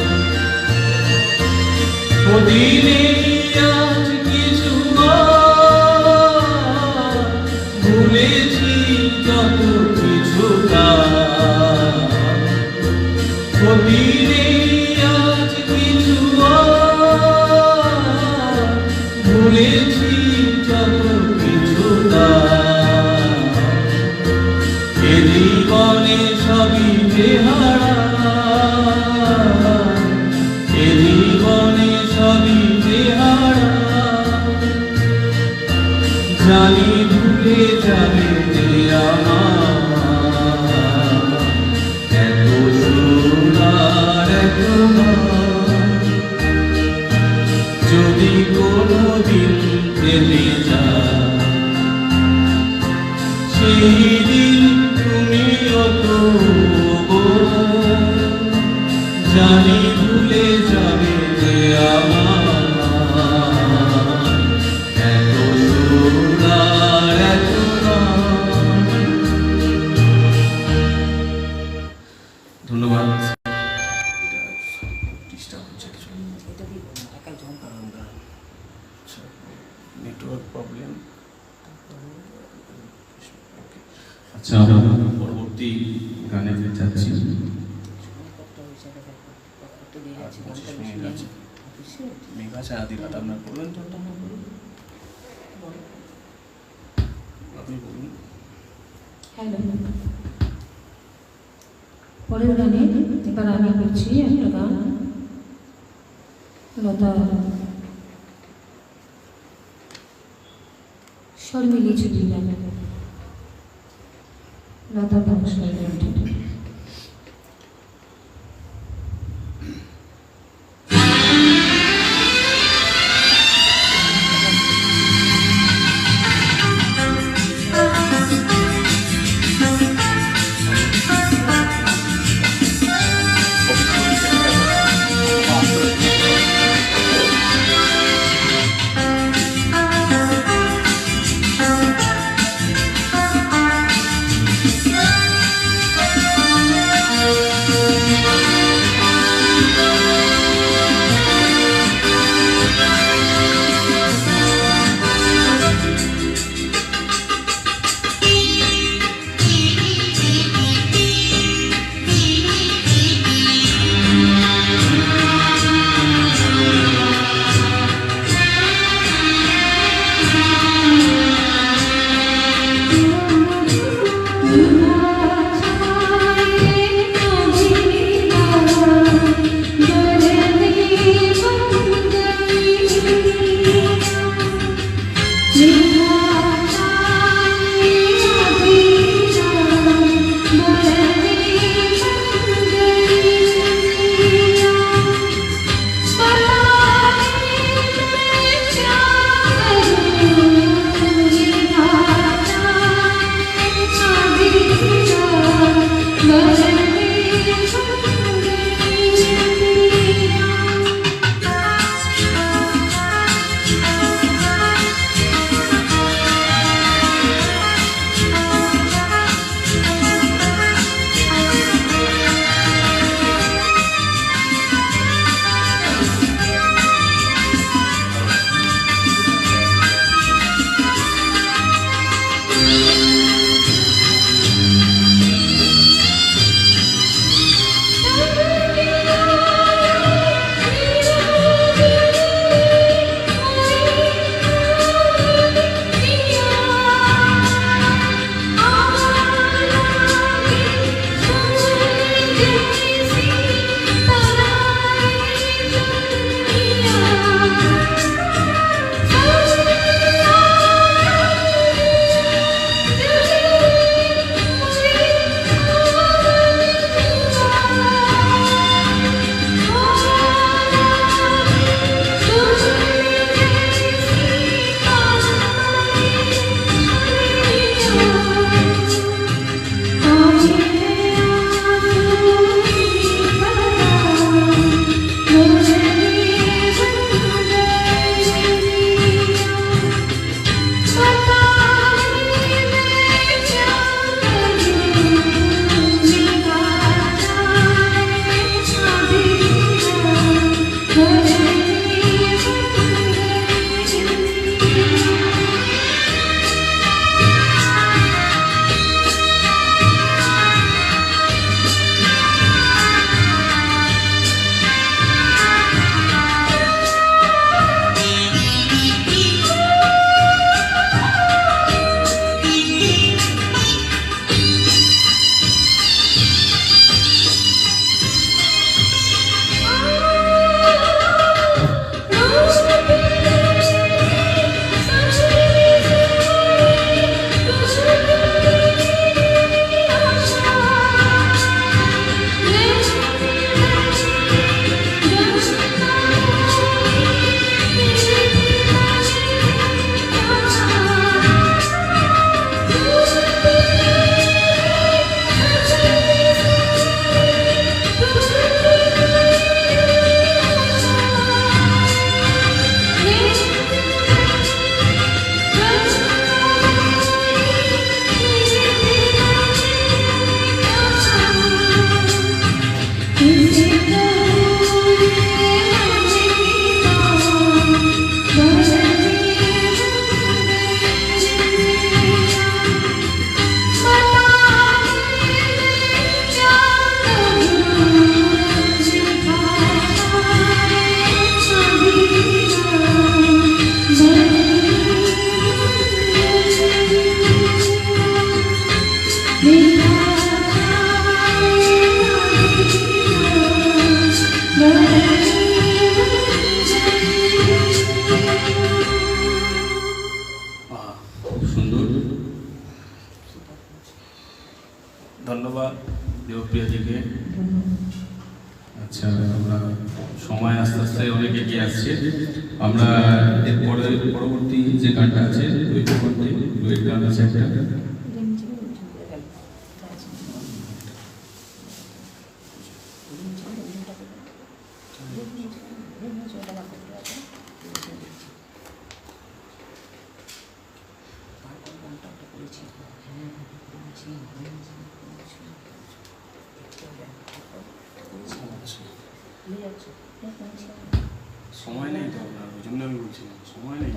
ওদিনে আজ কিছু ভুলেছি যত কিছু ওদিনে আজ কিছু ভুলেছি যত কিছু এ জীবনে সবই বেহারা এ জীবনে সবই বেহারা জানি ভুলে যাবে যে আমার এত সুন্দর এত যদি কোনোদিন ফেলে যা সেই দিন তুমিও তো জানি ভুলে যাবে যে আমার এত সুন্দর এত ধন্যবাদ। Network problem.
আচ্ছা আমরা পরবর্তী গানে যাচ্ছি।
25 মিনিট আছে। মেঘা আছে আদি রাত আপনার বলবেন তো আপনি বলুন।
হ্যালো, পরের গানে এবার আমি করছি একটা গান লতা শর্মিলি ছবি গান লতা নমস্কার গানটি।
Thank
সুন্দর।
ধন্যবাদ দেবপ্রিয়াজিকে। আচ্ছা, আমরা সময় আস্তে আস্তে অনেক এগিয়ে আসছে। আমরা এরপরে পরবর্তী যে গানটা আছে ডুয়েট গান আছে একটা। সময় নেই তো আপনার, ওই জন্য আমি বলছি সময় নেই।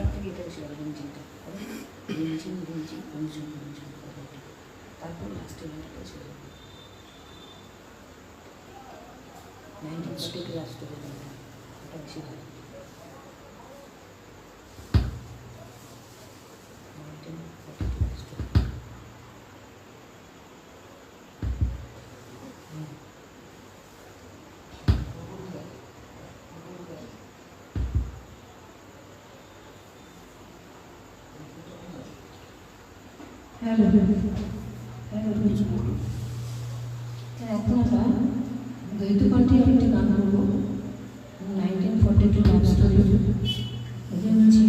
তারপর লাস্টে গানটা ছিল 1942 লাস্ট গানটা, ওটা বেশি ভালো। 1942 লাস্ট।
কিছু বলুন।
এখন আমরা দ্বৈত কণ্ঠে একটি গান করবো 1942 লাভ স্টোরি। এটা হচ্ছে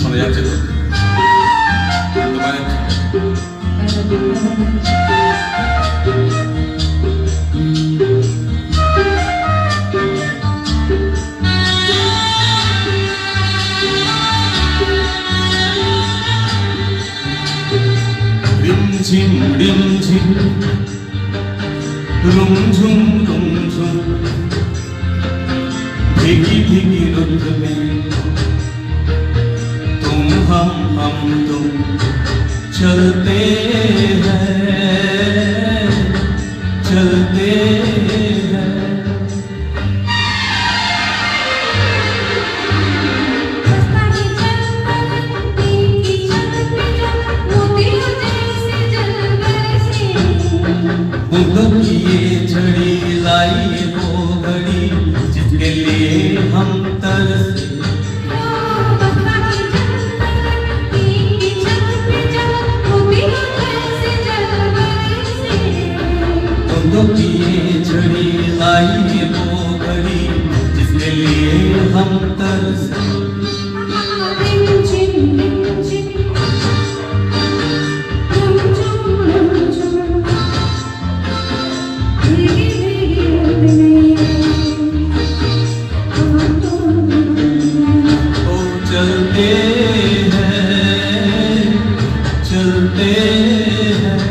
শোনা যাচ্ছে তো?
रिमझिम रिमझिम रुमझुम रुमझुम भीगी भीगी रुत में तुम हम तुम चलते हैं चलते हैं। उधर की ये झड़ी लाई वो घड़ी जिसके लिए हम तरसे। उधर की ये झड़ी लाई वो घड़ी जिसके लिए हम तरसे। चलते हैं चलते हैं।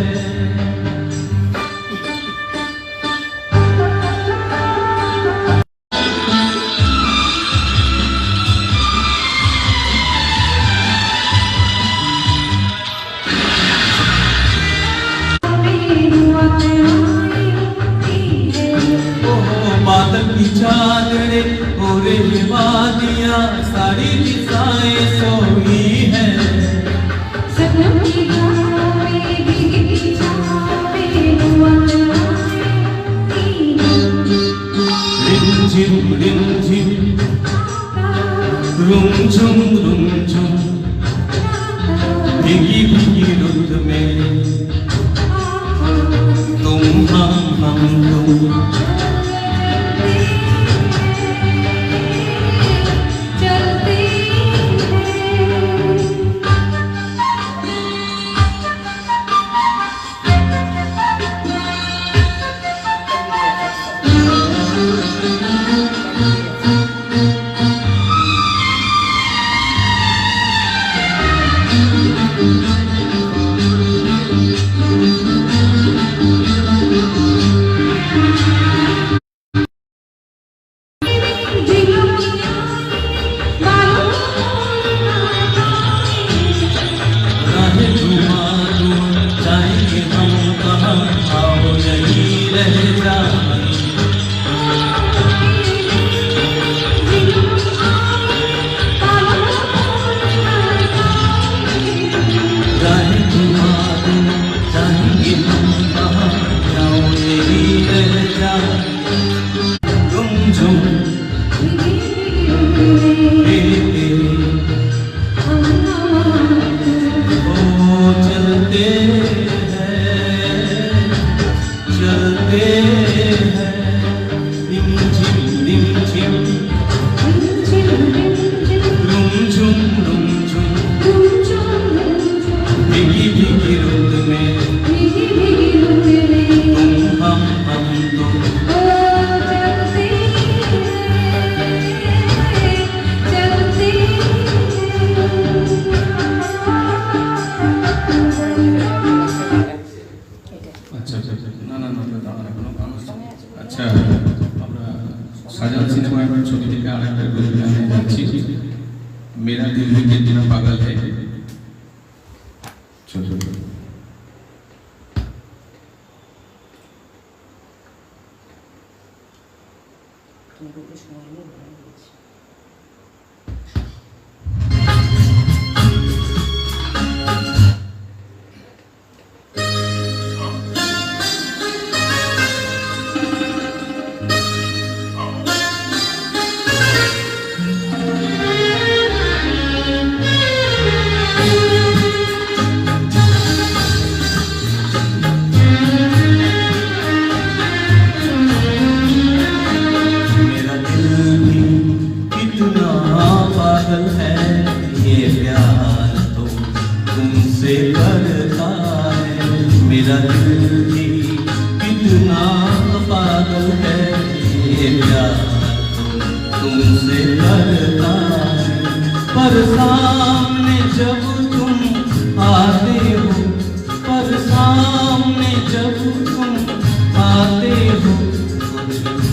बादल की चादरे ओरे वादियाँ सारी दिशाएं सोई है। रिमझिम रिमझिम रुमझुम रुमझुम भीगी भीगी रुत में तुम हम तुम।
থেকে আরেকটা কবিতা আমি যাচ্ছি, মেরা দিল भी कितना पागल है। চলো
তুমি একটু সময় নিয়ে ভালো বলছি।
मेरा दिल भी कितना पागल है, ये प्यार तो तुमसे करता है। मेरा दिल भी कितना पागल है, ये प्यार तो तुमसे करता है। पर सामने जब तुम आते हो, पर सामने जब तुम आते हो,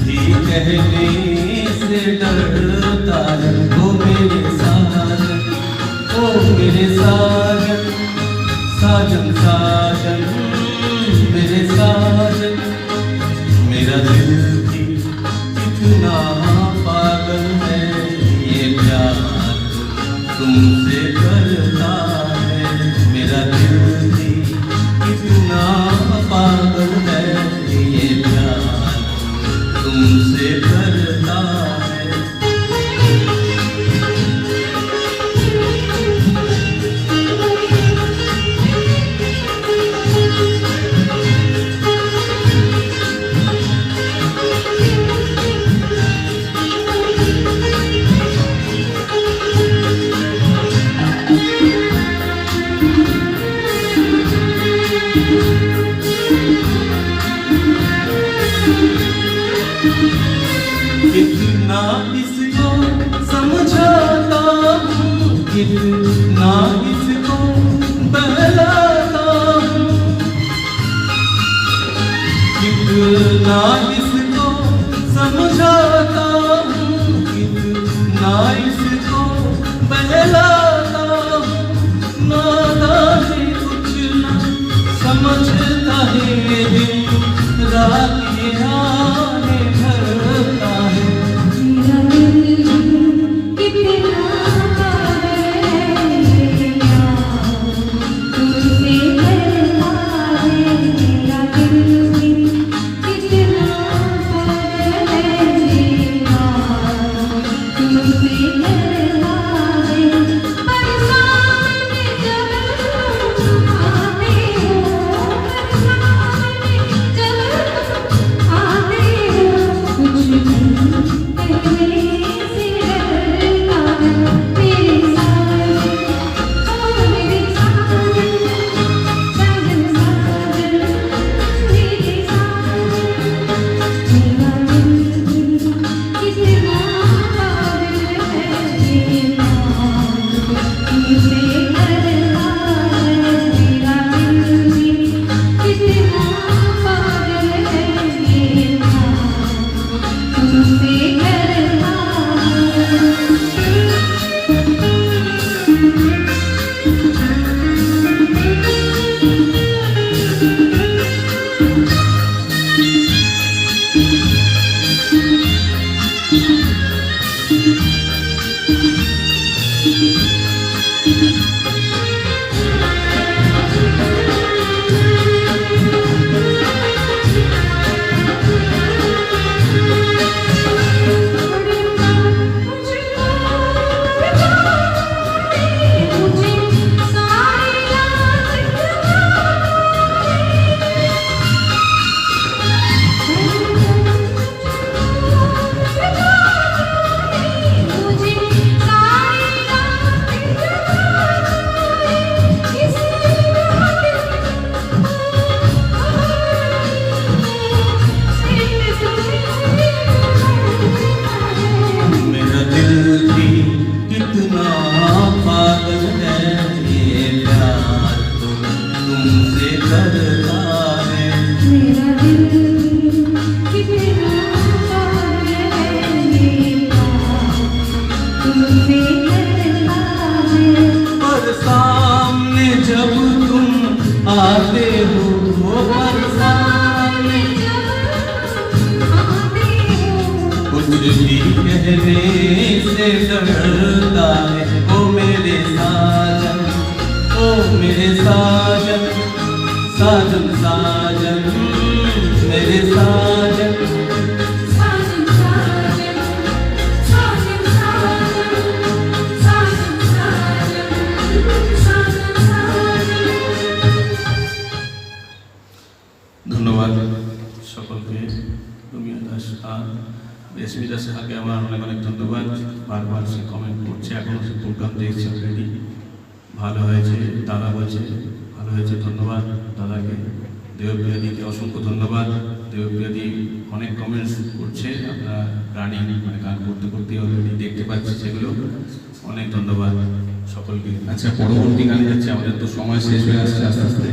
भी कहने से डरता है। ओ मेरे साजन, ओ मेरे साजन, साजन साजन मेरे साजन। मेरा दिल भी कितना पागल है, ये प्यार तुमसे करता है। मेरा दिल भी कितना पागल है, ये प्यार तुमसे करता है। कितना इसको समझाता हूँ, कितना इसको बहलाता हूँ, कितना इसको समझाता हूँ, कितना इसको बहलाता हूँ। नादानी कुछ न समझता है, दिन रात ये आने भरता है।
मेरा दिल कितना पागल है, ये प्यार तुमसे करता है। मेरा दिल कितना पागल है, ये प्यार तुमसे करता है। पर सामने जब तुम आते हो, पर सामने जब तुम आते हो,
आते हो बरसाने, कुछ भी कहने से डरता है ओ मेरे साजन, ओ मेरे साजन, साजन साजन मेरे साजन।
साजन साजन साजन साजन साजन साजन साजन साजन।
ধন্যবাদ সকলকে। রুমিয়া দাস আর রেশমিতা সাহাকে আমার অনেক অনেক ধন্যবাদ। বারবার সে কমেন্ট করছে, এখনও সে প্রোগ্রাম দেখছে অলরেডি। ভালো হয়েছে দাদা বলছে, ভালো হয়েছে, ধন্যবাদ দাদাকে। দেবপ্রিয়াদিকে অসংখ্য ধন্যবাদ। দেবপ্রিয়াদি অনেক কমেন্টস করছে, আমরা গানই মানে গান করতে করতে অলরেডি দেখতে পাচ্ছি সেগুলো। অনেক ধন্যবাদ সকলকে।
আচ্ছা, পরবর্তী গানে যাচ্ছে, আমাদের তো সময় শেষ হয়ে আসছে আস্তে আস্তে।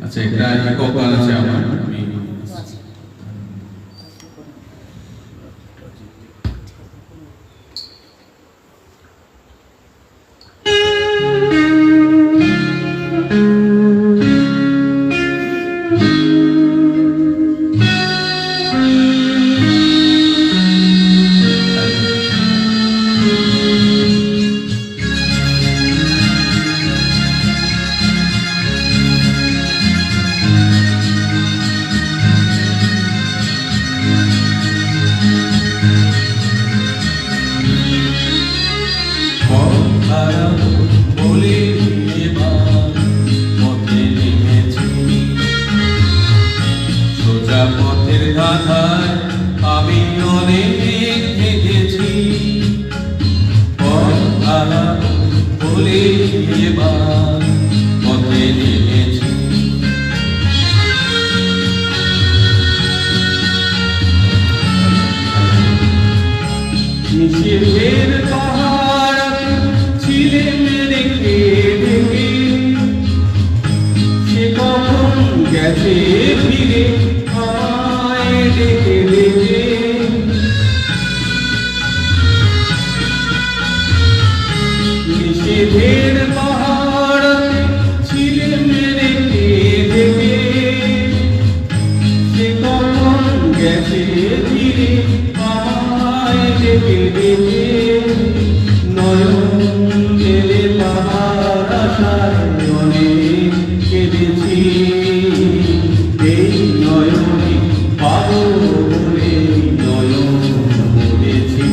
আচ্ছা, একটা একক গান আছে আমার, আমি
বলে এবার পথে নেমেছি, সোজা পথের ধাঁধায় আমি অনেক হেঁটেছি। পথ হারাবো বলে এবার পথে নেমেছি। নিষেধের পাহাড় ছিলে মেরে ঢেকে, সে কখন গেছে ফিরে আমায় ডেকে ডেকে। নিষেধের পাহাড় ছিলে মেরে ঢেকে, সে কখন গেছে ফিরে আমায় ডেকে ডেকে। নয়ন মেলে পাহাড় আশায় অনেক কেঁদেছি, এই নয়নে পাবো বলে নয়ন বলেছি।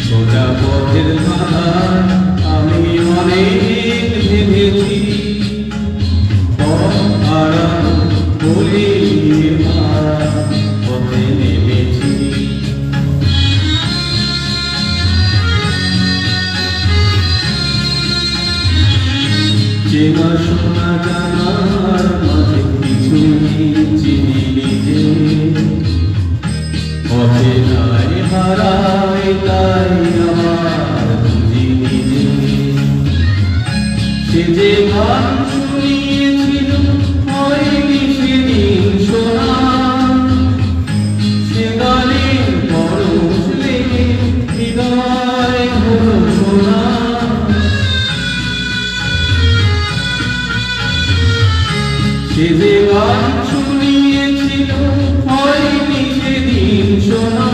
সোজা পথের ধাঁধায় আমি অনেক ভেবেছি, পথ হারাবো বলে এবার পথে নেমেছি। চেনা শোনা জানার মাঝে কিছুই চিনি নিজে, পথে নাই হারাই তাই আমার বুঝি নিজে। সে যে গান শুনিয়েছিল হয়নি সেদিন শোনা, সে গানের পরশ লেগে হৃদয় হলো শোনা। সে যে গান শুনিয়েছিল হয়নি সেদিন শোনা,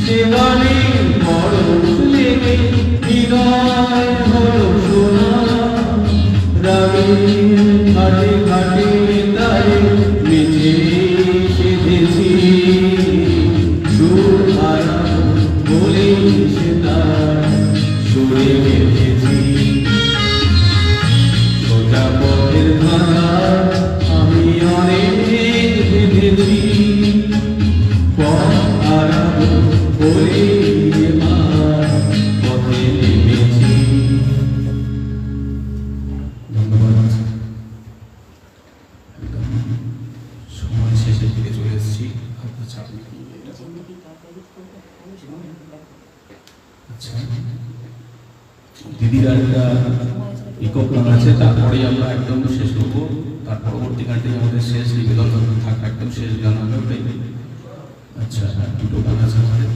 সে গানের পরশ লেগে হৃদয় হলো শোনা। রাগের ঘাটে ঘাটে তারে মেঝে সেধেছি, সুর হারাবো বলে সে তার সুরে গেঁথেছি। সোজা পথের ধাঁধায় আমি অনেক ভেবেছি, পথ হারাবো বলে এবার পথে নেমেছি।
ধন্যবাদ। একদম সময় শেষের দিকে চলে এসেছি। আচ্ছা, আচ্ছা, দিদির একটা একক গান আছে, তারপরেই আমরা একদম শেষ করবো। তার পরবর্তী গানটি আমাদের শেষ নিবেদন থাকবে, একদম শেষ গান হবে ওটাই। আচ্ছা, দুটো গান আছে আমাদের।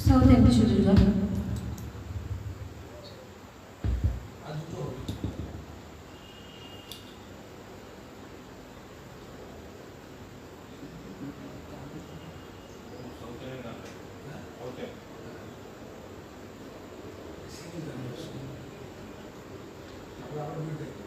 South ambition Thank you.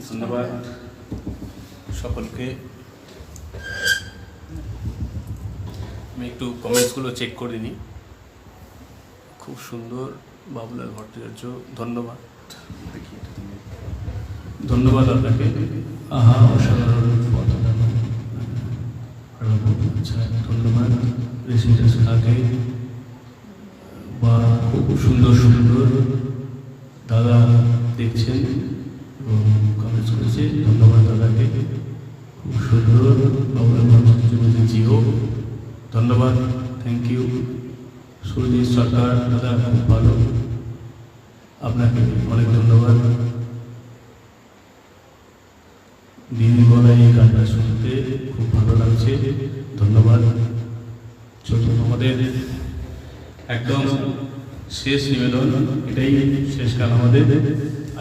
ধন্যবাদ সকলকে। আমি একটু কমেন্টসগুলো চেক করে নিই। খুব সুন্দর বাবুলাল ভট্টাচার্য, ধন্যবাদ। দেখি এটা তুমি। ধন্যবাদ আপনাকে। আহা অসাধারণ পথনামা। আচ্ছা ধন্যবাদ রেসিডেন্স কাকে বা খুব সুন্দর সুন্দর দাদা দেখছেন এবং কমেন্টস করেছে, ধন্যবাদ দাদাকে। খুব সুন্দর বাবুলাল ভট্টাচার্য জিও, ধন্যবাদ, থ্যাংক ইউ। সুরজিৎ সরকার দাদা খুব ভালো, আপনাকে অনেক ধন্যবাদ। দিনের বেলায় এই গানটা শুনতে খুব ভালো লাগছে, ধন্যবাদ। চলুন আমাদের একদম শেষ নিবেদন, এটাই শেষ গান আমাদের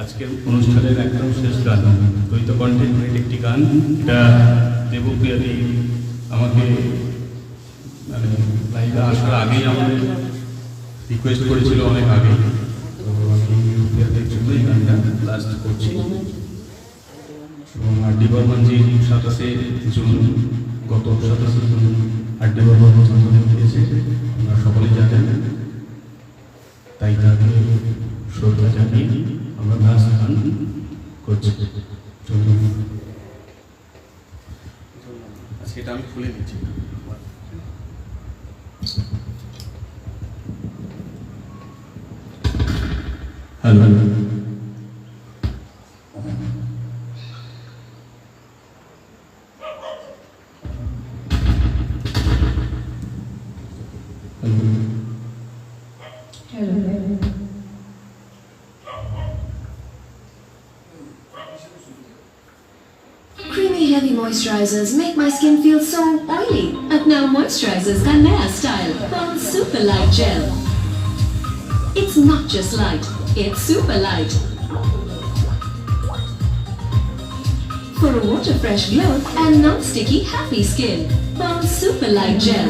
আজকের অনুষ্ঠানের একদম শেষ গান, দ্বৈত কণ্ঠের একটি গান। এটা দেবপ্রিয়াদি আমাকে মানে লাইভে আসার আগেই আমাদের রিকোয়েস্ট করেছিল, অনেক আগে। তো আমি দেবপ্রিয়াদের জন্য এই গানটা লাস্ট করছি। এবং আর.ডি. বর্মনজি 27শে জুন, গত 27শে জুন আর.ডি. বর্মন জন্মদিন পেয়েছে, আপনারা সকলেই জানেন। তাই তাকে শ্রদ্ধা জানিয়ে আমরা লাস্ট গান করছি। চলুন, সেটা আমি খুলে নিচ্ছি। Hello hello
Creamy heavy moisturizers make my skin feel so oily. अब now moisturizers का नया style, Pond Super Light Gel. It's not just light, it's super light. For a water fresh glow and non-sticky happy skin, Pond Super Light Gel.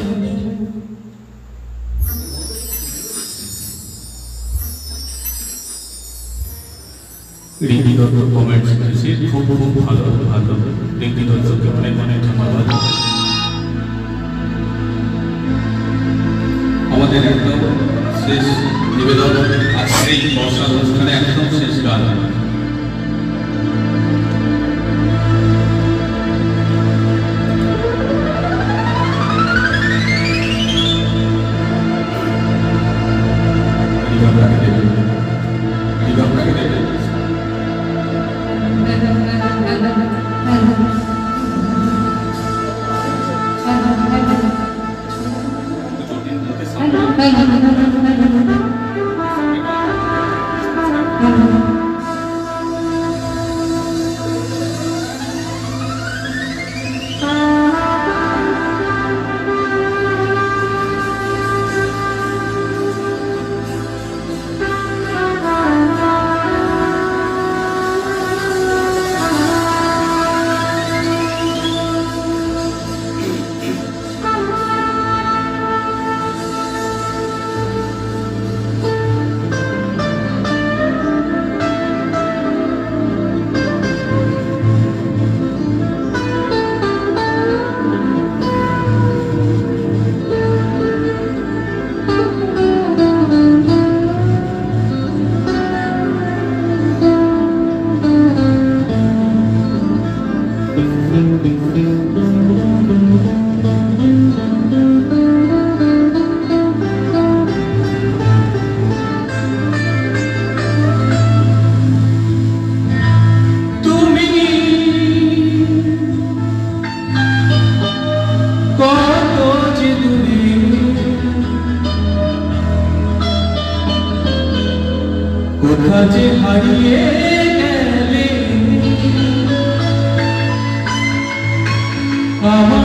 Rinki Dutta comments করেছে, খুব খুব ভালো ভালো। রিঙ্কি দত্তকে অনেক অনেক ধন্যবাদ।
আমাদের একদম শেষ নিবেদন, আজকের এই বর্ষা অনুষ্ঠানে একদম শেষ গান।
কোথা যে হারিয়ে গেলে আমার